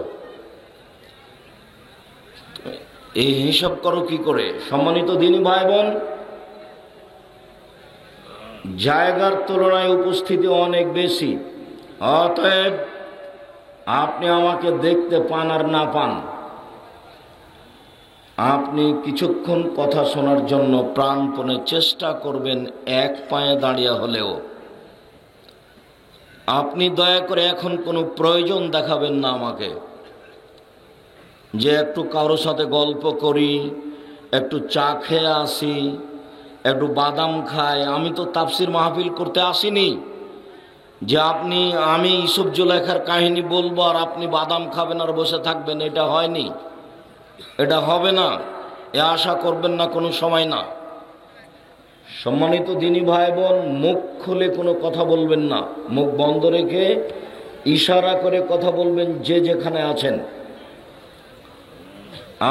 এই হিসাব করো কি করে? সম্মানিত দিনী ভাই বোন, জায়গার তুলনায় উপস্থিতি অনেক বেশি। অতএব আপনি আমাকে দেখতে পান আর না পান, আপনি কিছুক্ষণ কথা শোনার জন্য প্রাণপণে চেষ্টা করবেন, এক পায়ে দাঁড়িয়ে হলেও। আপনি দয়া করে এখন কোনো প্রয়োজন দেখাবেন না আমাকে যে একটু কারোর সাথে গল্প করি, একটু চা খেয়ে আসি, একটু বাদাম খাই। আমি তো তাফসির মাহফিল করতে আসিনি যে আমি ইউসুফ জুলাইখার কাহিনী বলবো আর আপনি বাদাম খাবেন আর বসে থাকবেন। এটা হয়নি, এটা হবে না, এ আশা করবেন না কোনো সময় না। সম্মানিত দিনী ভাই বোন, মুখ খুলে কোনো কথা বলবেন না, মুখ বন্ধ রেখে ইশারা করে কথা বলবেন যে যেখানে আছেন।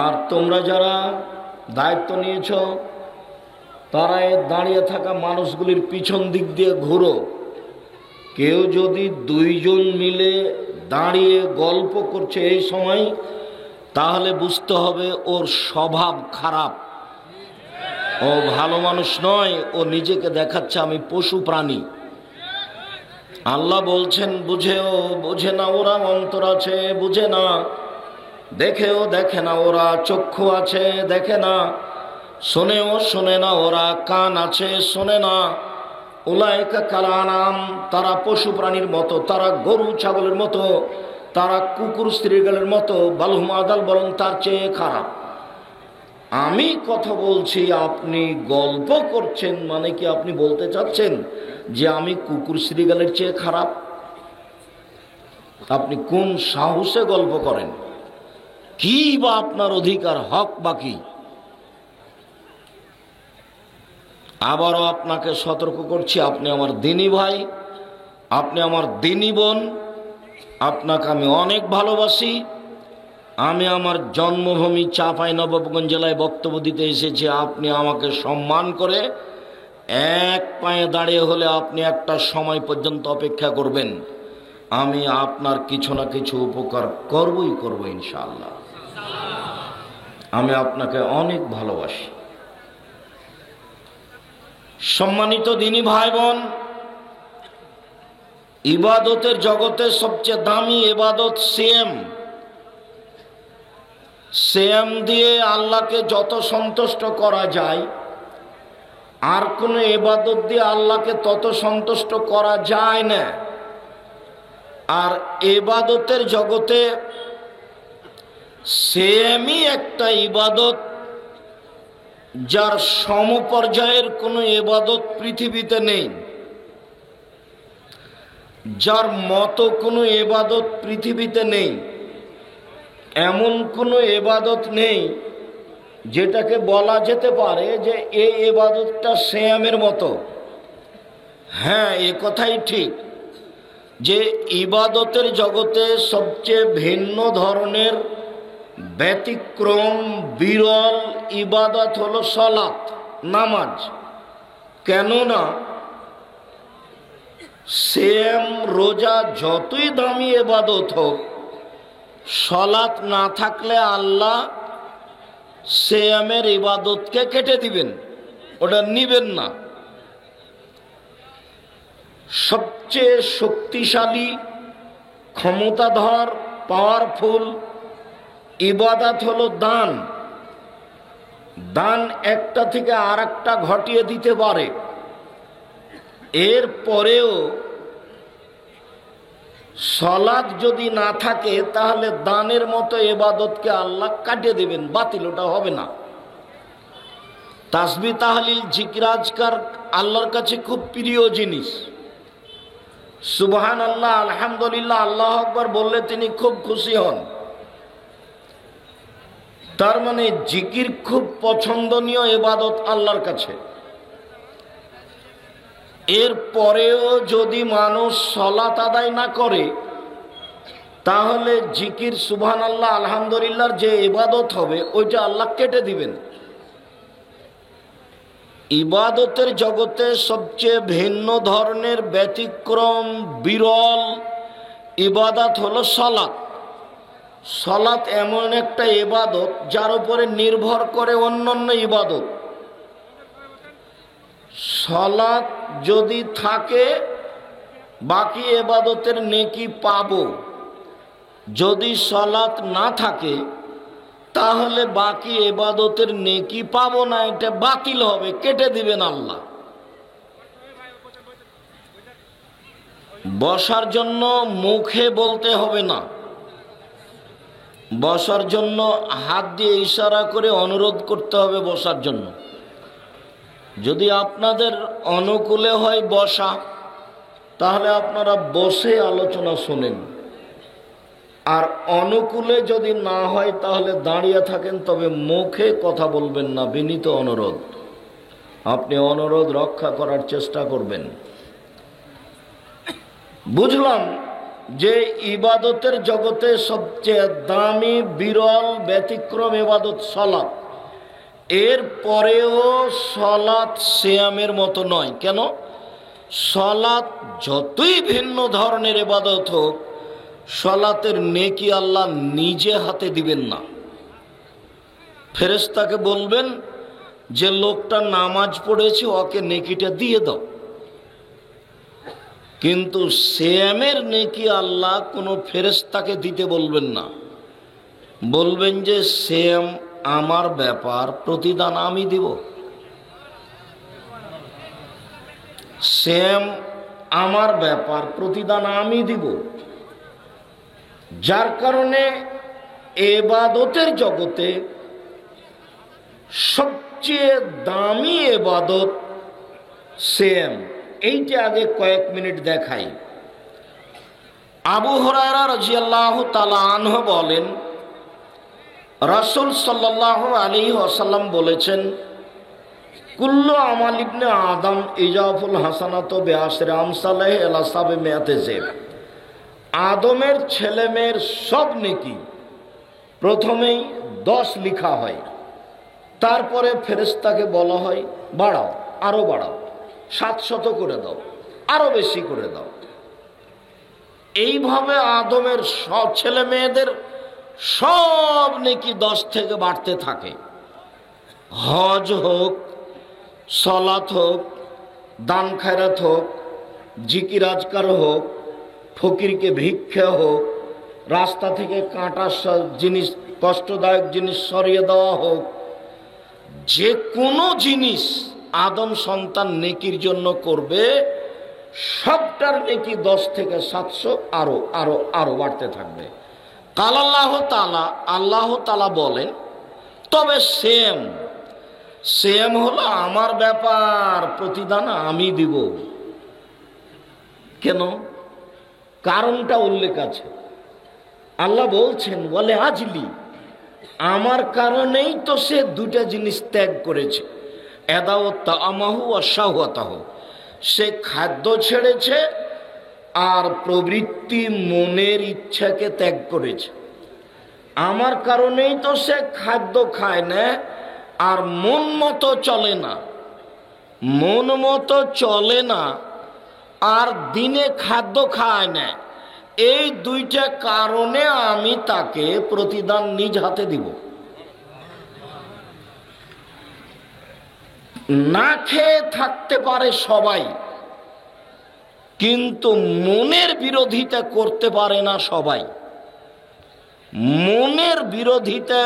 আর তোমরা যারা দায়িত্ব নিয়েছ, তারা দাঁড়িয়ে থাকা মানুষগুলির পিছন দিক দিয়ে ঘুরো। কেউ যদি 2 জন মিলে দাঁড়িয়ে গল্প করছে এই সময়, তাহলে বুঝতে হবে ওর স্বভাব খারাপ, ও ভালো মানুষ নয়, ও নিজেকে দেখাচ্ছে আমি পশু প্রাণী। আল্লাহ বলছেন বুঝেও বোঝে না ওরা, অন্তর আছে বুঝে না, দেখেও দেখে না ওরা, চক্ষু আছে দেখে না, শোনেও শোনে না ওরা, কান আছে শোনে না। উলাইকা কালানাম, তারা পশু প্রাণীর মতো, তারা গরু ছাগলের মতো, তারা কুকুর স্ত্রীগালের মতো, বালহুম আদাল, বরং তার চেয়ে খারাপ। আমি কথা বলছি, আপনি গল্প করছেন, মানে কি আপনি বলতে চাচ্ছেন যে আমি কুকুর শ্রীগালের চেয়ে খারাপ? আপনি কোন সাহসে গল্প করেন? কি বা আপনার অধিকার, হক বাকি? আবারও আপনাকে সতর্ক করছি, আপনি আমার দিনী ভাই, আপনি আমার দিনী বোন, আপনাকে আমি অনেক ভালোবাসি। আমি আমার জন্মভূমি চাঁপাইনবাবগঞ্জ জেলায় বক্তব্য দিতে এসেছি। আপনি আমাকে সম্মান করে এক পায়ে দাঁড়িয়ে হলে আপনি একটা সময় পর্যন্ত অপেক্ষা করবেন, আমি আপনার কিছু না কিছু উপকার করবই করব ইনশাআল্লাহ। আমি আপনাকে অনেক ভালোবাসি। সম্মানিত দিনী ভাই বোন, ইবাদতের জগতে সবচেয়ে দামি ইবাদত সিয়াম দিয়ে আল্লাহকে যত সন্তুষ্ট করা যায়, আর কোনো ইবাদত দিয়ে আল্লাহকে তত সন্তুষ্ট করা যায় না। আর ইবাদতের জগতে সিয়ামই একটা ইবাদত, যার সমপর্যায়ের কোনো ইবাদত পৃথিবীতে নেই, যার মতো কোনো ইবাদত পৃথিবীতে নেই। এমন কোনো ইবাদত নেই যেটাকে বলা যেতে পারে যে এই ইবাদতটা সিয়ামের মতো। হ্যাঁ, এ কথাই ঠিক যে ইবাদতের জগতে সবচেয়ে ভিন্ন ধরনের ব্যতিক্রম বিরল ইবাদত হলো সালাত, নামাজ। কেননা সিয়াম রোজা যতই দামি ইবাদত হোক, সালাত না থাকলে আল্লাহ সিয়ামের ইবাদতকে কেটে দিবেন, ওটা নিবেন না। সবচেয়ে শক্তিশালী, ক্ষমতাধর, পাওয়ারফুল ইবাদত হলো দান। দান একটা থেকে আর একটা ঘটিয়ে দিতে পারে। এর পরেও সালাত যদি না থাকে তাহলে দানের মতো ইবাদতকে আল্লাহ কাটিয়ে দেবেন, বাতিল, ওটা হবে না। তাসবিহ তাহলিল জিকির আজকার আল্লাহর কাছে খুব প্রিয় জিনিস। সুবহানাল্লাহ, আলহামদুলিল্লাহ, আল্লাহু আকবার বললে তিনি খুব খুশি হন। তার মানে জিকির খুব পছন্দনীয় ইবাদত আল্লাহর কাছে। এর পরেও যদি মানুষ সালাত আদায় না করে তাহলে জিকির সুবহানাল্লাহ আলহামদুলিল্লাহর যে ইবাদত হবে ওইটা আল্লাহ কেটে দিবেন। ইবাদতের জগতে সবচেয়ে ভিন্ন ধরনের ব্যতিক্রম, বিরল ইবাদত হলো সালাত। সালাত এমন একটা ইবাদত যার উপরে নির্ভর করে অন্যান্য ইবাদত। সালাত যদি থাকে বাকি ইবাদতের নেকি পাবো, যদি সালাত না থাকে তাহলে বাকি ইবাদতের নেকি পাবো না, এটা বাতিল হবে, কেটে দিবেন আল্লাহ। বসার জন্য মুখে বলতে হবে না, বসার জন্য হাত দিয়ে ইশারা করে অনুরোধ করতে হবে বসার জন্য। যদি আপনাদের অনুকূলে হয় বসা, তাহলে আপনারা বসে আলোচনা শোনেন, আর অনুকূলে যদি না হয় তাহলে দাঁড়িয়ে থাকেন, তবে মুখে কথা বলবেন না, বিনীত অনুরোধ। আপনি অনুরোধ রক্ষা করার চেষ্টা করবেন। বুঝলাম যে ইবাদতের জগতে সবচেয়ে দামি, বিরল, ব্যতিক্রম ইবাদত সালাত। এর পরেও সালাত সিয়ামের মতো নয়। কেন? সালাত যতই ভিন্ন ধরনের ইবাদত হোক, সালাতের নেকি আল্লাহ নিজে হাতে দিবেন না। ফেরেশতাকে বলবেন যে লোকটা নামাজ পড়েছে, ওকে নেকিটা দিয়ে দাও। কিন্তু সিয়ামের নেকি আল্লাহ কোনো ফেরেশতাকে দিতে বলবেন না। বলবেন যে সিয়াম আমার ব্যাপার, প্রতিদান আমি দিব। সিয়াম আমার ব্যাপার, প্রতিদান আমি দিব। যার কারণে ইবাদতের জগতে সবচেয়ে দামি ইবাদত সিয়াম। এইটা আগে কয়েক মিনিট দেখাই। আবু হুরায়রা রাদিয়াল্লাহু তাআলা আনহু বলেন, রাসূল সাল্লাল্লাহু আলাইহি ওয়াসাল্লাম বলেছেন, কুল্লু আমাল ইবনে আদম ইজাফুল হাসানাতু বিআশরি আমসালিহি ইলা সাবি মিআতি জিব। আদমের ছেলে মেয়ের সব নেকি প্রথমেই 10 লিখা হয়, তারপরে ফেরেশতাকে বলা হয় বাড়াও, আরো বাড়াও, 700 করে দাও, আরো বেশি করে দাও। এইভাবে আদমের সব ছেলে মেয়েদের সব নেকি 10 থেকে বাড়তে থাকে। হজ হোক, সালাত হোক, দান খায়রাত হোক, জিকির আজকার হোক, ফকিরকে ভিক্ষা হোক, রাস্তা থেকে কাঁটা জিনিস, কষ্টদায়ক জিনিস সরিয়ে দেওয়া হোক, যে কোনো জিনিস আদম সন্তান নেকির জন্য করবে, সবটার নেকি 10 থেকে 700 আরো আরো আরো বাড়তে থাকবে। কাল আল্লাহ তাআলা বলেন, তবে সেম হলো আমার ব্যাপার, প্রতিদান আমি দিব। কেন? কারণটা উল্লেখ আছে। আল্লাহ বলছেন, বলে আজলি, আমার কারণেই তো সে দুটা জিনিস ত্যাগ করেছে, এদাও তামাহু ওয়া শাহওয়াতাহু। সে খাদ্য ছেড়েছে আর প্রবৃত্তি, মনের ইচ্ছাকে ত্যাগ করেছে। আমার কারণেই তো সে খাদ্য খায় না আর মন মতো চলে না। মন মতো চলে না আর দিনে খাদ্য খায় না, এই দুইটা কারণে আমি তাকে প্রতিদান নিজ হাতে দিব। না খেয়ে থাকতে পারে সবাই, কিন্তু মনের বিরোধিতা করতে পারে না সবাই। মনের বিরোধিতা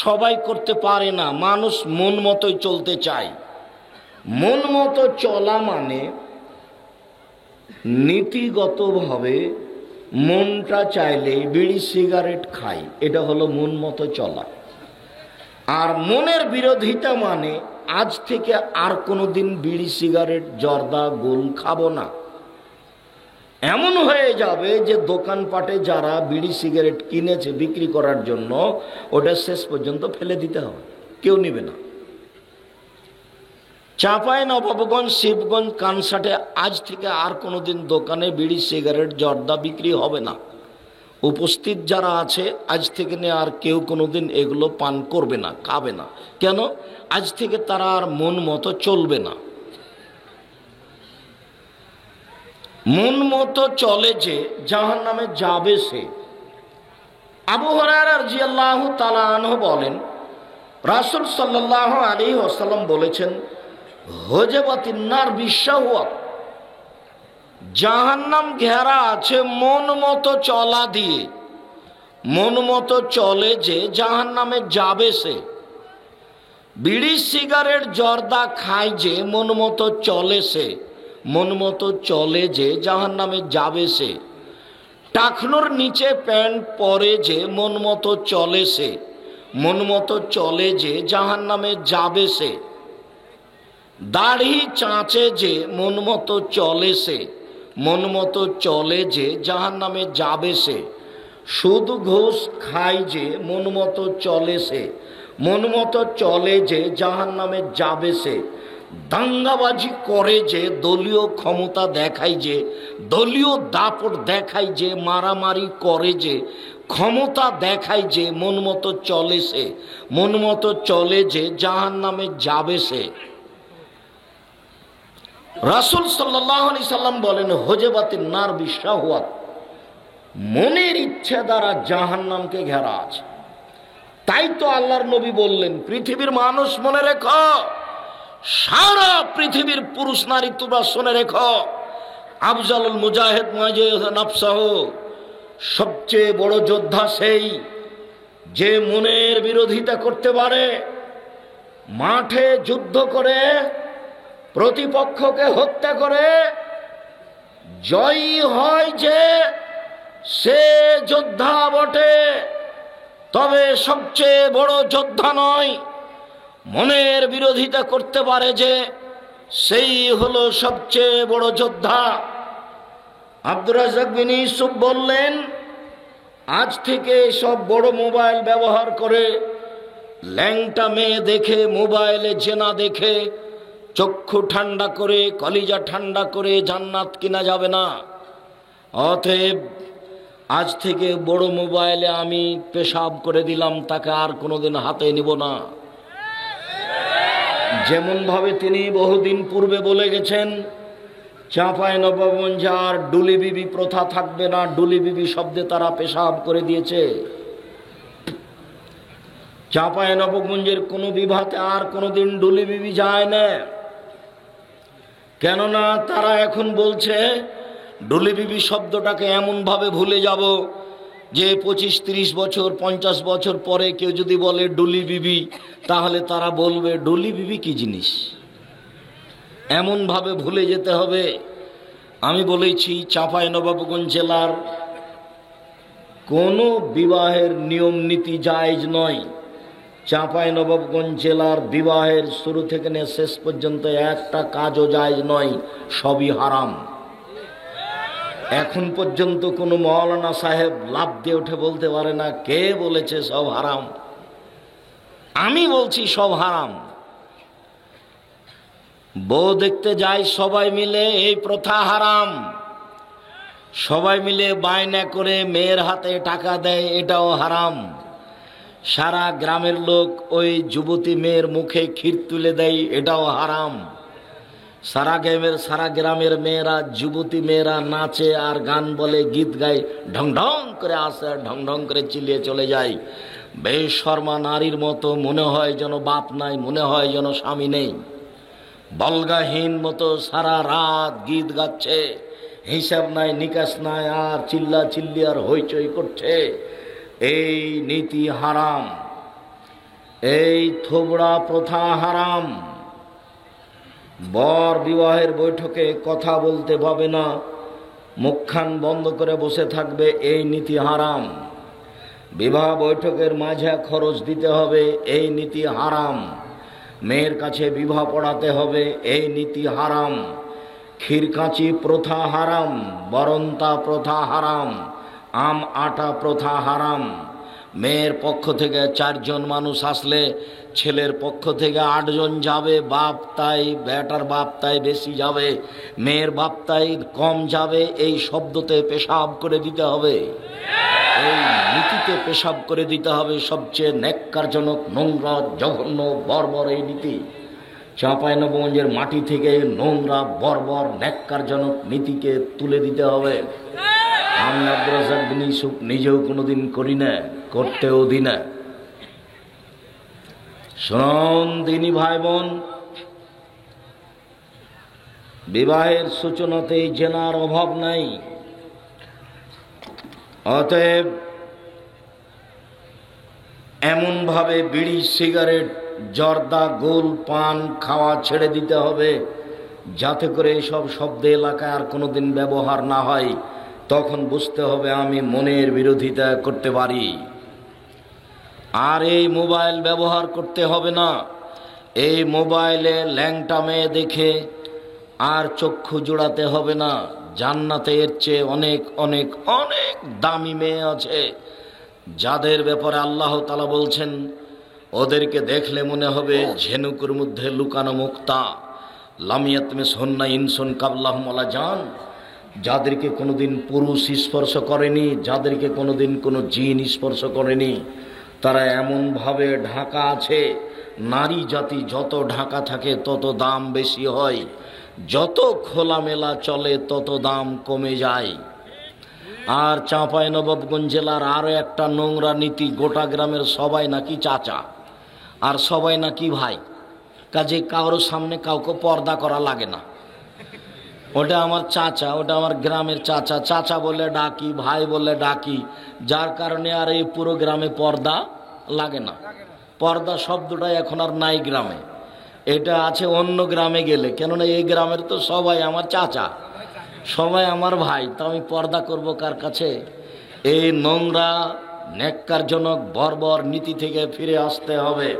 সবাই করতে পারে না। মানুষ মন মতোই চলতে চায়। মন মতো চলা মানে নীতিগতভাবে মনটা চাইলে বিড়ি সিগারেট খাই, এটা হলো মন মতো চলা। আর মনের বিরোধিতা মানে আজ থেকে আর কোনোদিন বিড়ি সিগারেট জর্দা গোল খাবো না। এমন হয়ে যাবে যে দোকানপাটে যারা বিড়ি সিগারেট কিনেছে বিক্রি করার জন্য, ওটা শেষ পর্যন্ত ফেলে দিতে হবে, কেউ নেবে না। চাঁপাইনবাবগঞ্জ, শিবগঞ্জ, কানসাটে আজ থেকে আর কোনোদিন দোকানে বিড়ি সিগারেট জর্দা বিক্রি হবে না। উপস্থিত যারা আছে আজ থেকে নিয়ে আর কেউ কোনোদিন এগুলো পান করবে না, খাবে না। কেন? আজ থেকে তারা আর মন মতো চলবে না। মন মতো চলে যে জাহান্নামে যাবে সে। আবু হুরায়রা রাদিয়াল্লাহু তাআলা আনহু বলেন, রাসূল সাল্লাল্লাহু আলাইহি ওয়াসাল্লাম বলেছেন, হুজবাতিন নার বিশাওয়াত, জাহান্নাম ঘেরা আছে মন মতো চলা দিয়ে। মন মতো চলে যে জাহান্নামে যাবে সে। বিড়ি সিগারেট জর্দা খায় যে মন মতো চলে সে। মন মতো চলে যে জাহান্নামে যাবে সে। টাকনোর নিচে প্যান্ট পরে যে মন মতো চলে সে। মন মতো চলে যে জাহান্নামে যাবে সে। দাড়ি চাঁচে যে মন মতো চলে সে। মন মতো চলে যে জাহান্নামে যাবে সে। সুদ ঘুষ খায় যে মন মতো চলে সে। মন মতো চলে যে জাহান্নামে যাবে সে। দাঙ্গাবাজি করে যে, দলীয় ক্ষমতা দেখায় যে, দলীয় দাপট দেখায় যে, মারামারি করে যে, ক্ষমতা দেখায় যে, মন মতো চলে সে। মন মতো চলে যে জাহান্নামে যাবে সে। রাসূল সাল্লাল্লাহু আলাইহি সাল্লাম বলেন, হুজবাতিন নার বিশাওয়াত, মনের ইচ্ছা দ্বারা জাহান্নামকে ঘেরা আছে। তাই তো আল্লাহর নবী বললেন, পৃথিবীর মানুষ মনে রেখো, সারা পৃথিবীর পুরুষ নারী তোমরা শুনে রেখো, আফজালুল মুজাহিদ মুজাহিদ নাফসাহ, সবচেয়ে বড় যোদ্ধা সেই যে মনের বিরোধিতা করতে পারে, মাঠে যুদ্ধ করে প্রতিপক্ষকে হত্যা করে জয়ী হয় যে, সে যোদ্ধা বটে, তবে সবচেয়ে বড় যোদ্ধা নয়। মনের বিরোধিতা করতে পারে যে, সেই হলো সবচেয়ে বড় যোদ্ধা। আব্দুর রাজ্জাক বিন ইউসুফ বললেন, আজ থেকে সব বড় মোবাইল ব্যবহার করে ল্যাংটা মেয়ে দেখে, মোবাইলে জেনা দেখে চক্ষু ঠান্ডা করে, কলিজা ঠান্ডা করে জান্নাত কিনা যাবে না। অতএব আজ থেকে বড় মোবাইলে আমি পেশাব করে দিলাম, তাকে আর কোনোদিন হাতে নিব না। যেমন ভাবে তিনি বহুদিন পূর্বে বলে গেছেন, চাঁপাইনবাবগঞ্জে আর ডুলি বিবি প্রথা থাকবে না। ডুলি বিবি শব্দে তারা পেশাব করে দিয়েছে। চাঁপাইনবাবগঞ্জের কোনো বিবাহে আর কোনোদিন ডুলি বিবি যায় না। কেননা তারা এখন বলছে ডুলি বিবি শব্দটাকে এমন ভাবে ভুলে যাব যে 25-30 বছর 50 বছর পরে কেউ যদি বলে ডুলি বিবি, তাহলে তারা বলবে ডুলি বিবি কি জিনিস। এমন ভাবে ভুলে যেতে হবে। আমি বলেছি, চাঁপাইনবাবগঞ্জ জেলার কোনো বিবাহের নিয়ম নীতি জায়েজ নয়। চাঁপাইনবাবগঞ্জ জেলার বিবাহের শুরু থেকে নিয়ে শেষ পর্যন্ত একটা কাজও জায়েজ নয়, সবই হারাম। এখন পর্যন্ত কোনো মৌলানা সাহেব লাভ দিয়ে উঠে বলতে পারে না কে বলেছে সব হারাম। আমি বলছি সব হারাম। বউ দেখতে যায় সবাই মিলে, এই প্রথা হারাম। সবাই মিলে বায়না করে মেয়ের হাতে টাকা দেয়, এটাও হারাম। সারা গ্রামের লোক ওই যুবতী মেয়ের মুখে ক্ষীর তুলে দেয়, এটাও হারাম। সারা গ্রামের মেয়েরা, যুবতী মেয়েরা নাচে আর গান বলে, গীত গায়, ঢং ঢং করে আসে, ঢং ঢং করে চিলিয়ে চলে যায়। বেশর্মা নারীর মতো, মনে হয় যেন বাপ নাই, মনে হয় যেন স্বামী নেই। বলগাহীন মতো সারা রাত গীত গাচ্ছে, হিসাব নাই নিকাশ নাই, আর চিল্লা চিল্লি আর হইচই করছে। এই নীতি হারাম, এই থোবড়া প্রথা হারাম। বর বিবাহের বৈঠকে কথা বলতে পাবে না, মুখখান বন্ধ করে বসে থাকবে, এই নীতি হারাম। বিবাহ বৈঠকের মাঝে খরচ দিতে হবে, এই নীতি হারাম। মেয়ের কাছে বিবাহ পড়াতে হবে, এই নীতি হারাম। ক্ষীরকাঁচি প্রথা হারাম, বরন্তা প্রথা হারাম, আম আটা প্রথা হারাম। মেয়ের পক্ষ থেকে 4 জন মানুষ আসলে ছেলের পক্ষ থেকে 8 জন যাবে, বাপ তাই, বেটার বাপ তাই বেশি যাবে, মেয়ের বাপ তাই কম যাবে। এই শব্দতে পেশাব করে দিতে হবে, এই নীতিতে পেশাব করে দিতে হবে। সবচেয়ে ন্যাক্কারজনক, নোংরা, জঘন্য, বর্বর এই নীতি। চাঁপাইনবাবগঞ্জের মাটি থেকে নোংরা, বর্বর, ন্যাক্কারজনক নীতিকে তুলে দিতে হবে। আমি আব্দুর রাজ্জাক বিন ইউসুফ নিজেও কোনোদিন করি না, করতেও দিই না। শুনুন দিনী ভাই বোন, বিবাহের সূচনাতেই জেনার অভাব নাই। অতএব এমনভাবে বিড়ি, সিগারেট, জর্দা, গোল, পান খাওয়া ছেড়ে দিতে হবে যাতে করে এসব শব্দ এলাকায় আর কোনোদিন ব্যবহার না হয়। তখন বুঝতে হবে আমি মনের বিরোধিতা করতে পারি। আর এই মোবাইল ব্যবহার করতে হবে না। এই মোবাইলে ল্যাংটা মেয়ে দেখে আর চক্ষু জোড়াতে হবে না। জান্নাতে এর চেয়ে অনেক অনেক অনেক দামি মেয়ে আছে, যাদের ব্যাপারে আল্লাহ তাআলা বলছেন ওদেরকে দেখলে মনে হবে ঝিনুকের মধ্যে লুকানো মুক্তা। লামিয়াত মে সন্না ইনসন কাবলাহুম ওয়ালা জান, যাদেরকে কোনোদিন পুরুষ স্পর্শ করেনি, যাদেরকে কোনোদিন কোনো জিন স্পর্শ করেনি, তারা এমনভাবে ঢাকা আছে। নারী জাতি যত ঢাকা থাকে তত দাম বেশি হয়, যত খোলামেলা চলে তত দাম কমে যায়। আর চাঁপাইনবাবগঞ্জ জেলার আরও একটা নোংরা নীতি, গোটা গ্রামের সবাই নাকি চাচা আর সবাই নাকি ভাই, কাজে কারোর সামনে কাউকে পর্দা করা লাগে না। ওটা আমার চাচা, ওটা আমার গ্রামের চাচা, চাচা বলে ডাকি, ভাই বলে ডাকি, যার কারণে আর এই পুরো গ্রামে পর্দা লাগে না। পর্দা শব্দটা এখন আর নাই গ্রামে, এটা আছে অন্য গ্রামে গেলে। কেননা এই গ্রামের তো সবাই আমার চাচা, সবাই আমার ভাই, তো আমি পর্দা করব কার কাছে? এই নোংরা, ন্যাক্কারজনক, বর্বর নীতি থেকে ফিরে আসতে হবে।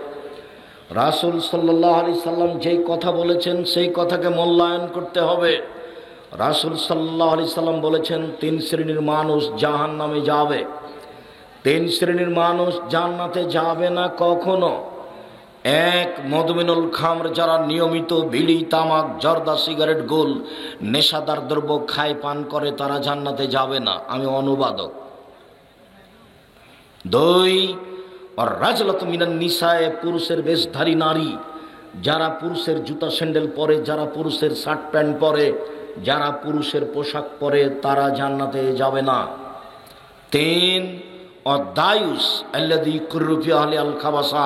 রাসূল সাল্লাল্লাহু আলাইহি সাল্লাম যেই কথা বলেছেন সেই কথাকে মূল্যায়ন করতে হবে। রাসূল সাল্লাল্লাহু আলাইহি সাল্লাম বলেছেন 3 শ্রেণীর মানুষ জাহান্নামে যাবে। 3 শ্রেণীর মানুষ জান্নাতে যাবে না কখনো। 1, মদমিনুল খামর, যারা নিয়মিত বিড়ি, তামাক, জর্দা, সিগারেট, গোল, নেশাদার দ্রব্য খায়, পান করে, তারা জান্নাতে যাবে না। আমি অনুবাদক। 2, আর রাজলাতু মিনান নিসায়ে, পুরুষের বেশধারী নারী, যারা পুরুষের জুতা স্যান্ডেল পরে, যারা পুরুষের শার্ট প্যান্ট পরে, যারা পুরুষের পোশাক পরে, তারা জান্নাতে যাবে না। 3, অদায়ুস আল্লাযী কুররু ফি আহলি আল খাবাসা,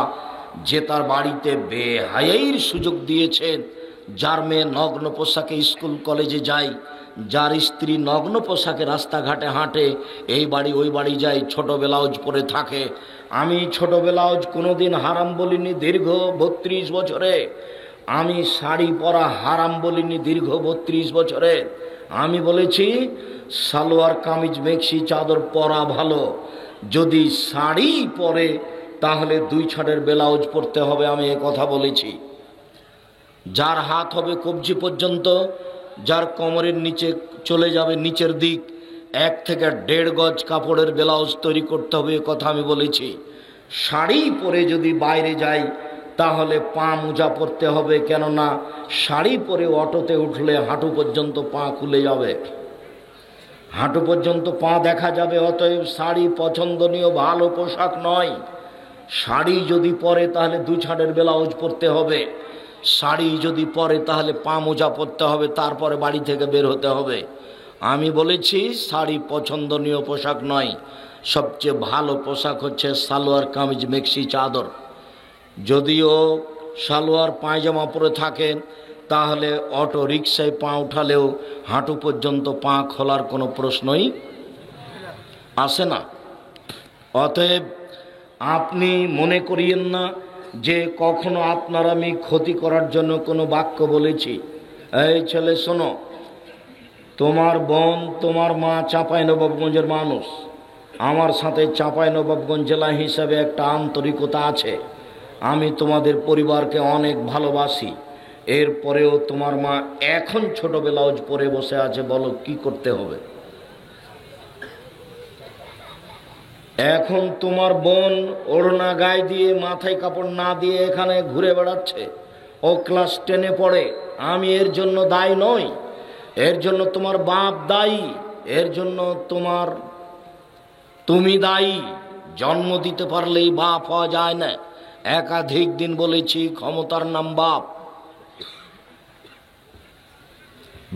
যে তার বাড়িতে বেহায়াইর সুযোগ দিয়েছে, যার মেয়ে নগ্ন পোশাকে স্কুল কলেজে যায়, যার স্ত্রী নগ্ন পোশাকে রাস্তাঘাটে হাঁটে, এই বাড়ি ওই বাড়ি যায়, ছোট ব্লাউজ পরে থাকে। আমি ছোট ব্লাউজ কোনোদিন হারাম বলিনি দীর্ঘ 32 বছরে। আমি শাড়ি পরা হারাম বলিনি দীর্ঘ 32 বছরে। আমি বলেছি সালোয়ার কামিজ মেক্সি চাদর পরা ভালো। যদি শাড়ি পরে তাহলে 2 ছাড়ের ব্লাউজ পরতে হবে, আমি এ কথা বলেছি। যার হাত হবে কবজি পর্যন্ত, যার কোমরের নিচে চলে যাবে নিচের দিক, 1 থেকে 1.5 গজ কাপড়ের ব্লাউজ তৈরি করতে হবে, এ কথা আমি বলেছি। শাড়ি পরে যদি বাইরে যাই তাহলে পা মোজা পরতে হবে, কেননা শাড়ি পরে অটোতে উঠলে হাঁটু পর্যন্ত পা খুলে যাবে, হাঁটু পর্যন্ত পা দেখা যাবে। অতএব শাড়ি পছন্দনীয় ভালো পোশাক নয়। শাড়ি যদি পরে তাহলে 2 ছাড়ের ব্লাউজ পরতে হবে, শাড়ি যদি পরে তাহলে পা মোজা পরতে হবে, তারপরে বাড়ি থেকে বের হতে হবে। আমি বলেছি শাড়ি পছন্দনীয় পোশাক নয়, সবচেয়ে ভালো পোশাক হচ্ছে সালোয়ার কামিজ মেক্সি চাদর। যদিও সালোয়ার পায়জামা পরে থাকেন তাহলে অটো রিক্সায় পা উঠালেও হাঁটু পর্যন্ত পা খোলার কোনো প্রশ্নই আসে না। অতএব আপনি মনে করিয়েন না যে কখনো আপনার আমি ক্ষতি করার জন্য কোনো বাক্য বলেছি। এই ছেলে শোনো, তোমার বোন তোমার মা চাঁপাইনবাবগঞ্জের মানুষ, আমার সাথে চাঁপাইনবাবগঞ্জ জেলা হিসাবে একটা আন্তরিকতা আছে। আমি তোমাদের পরিবারকে অনেক ভালোবাসি। এরপরেও তোমার মা এখন ছোট ব্লাউজ পরে বসে আছে, বলো কি করতে হবে? এখন তোমার বোন ওড়না গায়ে দিয়ে মাথায় কাপড় না দিয়ে এখানে ঘুরে বেড়াচ্ছে, ও ক্লাস 10-এ পড়ে। আমি এর জন্য দায়ী নই, এর জন্য তোমার বাপ দায়ী, এর জন্য তুমি দায়ী। জন্ম দিতে পারলেই বাপ হওয়া যায় না। একাধিক দিন বলেছি ক্ষমতার নাম বাপ।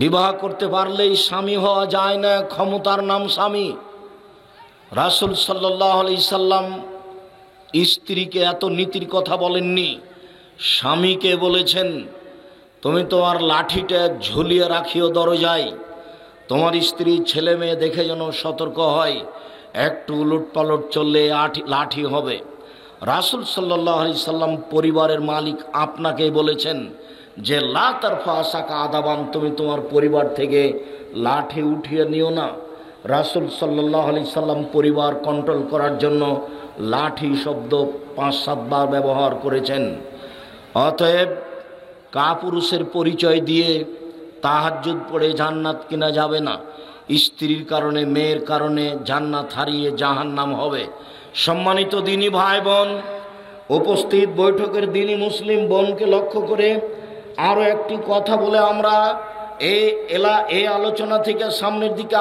বিবাহ করতে পারলেই স্বামী হওয়া যায় না, ক্ষমতার নাম স্বামী। রাসূল সাল্লাল্লাহু আলাইহি সাল্লাম স্ত্রীকে এত নীতির কথা বলেননি, স্বামীকে বলেছেন তুমি তোমার লাঠিটা ঝুলিয়ে রাখিও দরজায়, তোমার স্ত্রী ছেলে মেয়ে দেখে যেন সতর্ক হয়, একটু উলটপালট চললে লাঠি হবে। রাসূল সাল্লাল্লাহু আলাইহি সাল্লাম পরিবারের মালিক আপনাকে বলেছেন যে লা তারফা আসাকা আদাবান, তুমি তোমার পরিবার থেকে লাঠি উঠিয়ে নিও না। রাসূল সাল্লাল্লাহু আলাইহি সাল্লাম পরিবার কন্ট্রোল করার জন্য লাঠি শব্দ 5-7 বার ব্যবহার করেছেন। অতএব কাপুরুষের পরিচয় দিয়ে তাহাজ্জুদ পড়ে জান্নাত কিনা যাবে না। স্ত্রীর কারণে মেয়ের কারণে জান্নাত হারিয়ে জাহান্নাম হবে। সম্মানিত দিনী ভাই বোন, উপস্থিত বৈঠকের দিনী মুসলিম বোনকে লক্ষ্য করে আরও একটি কথা বলে আমরা এই আলোচনা থেকে সামনের দিকে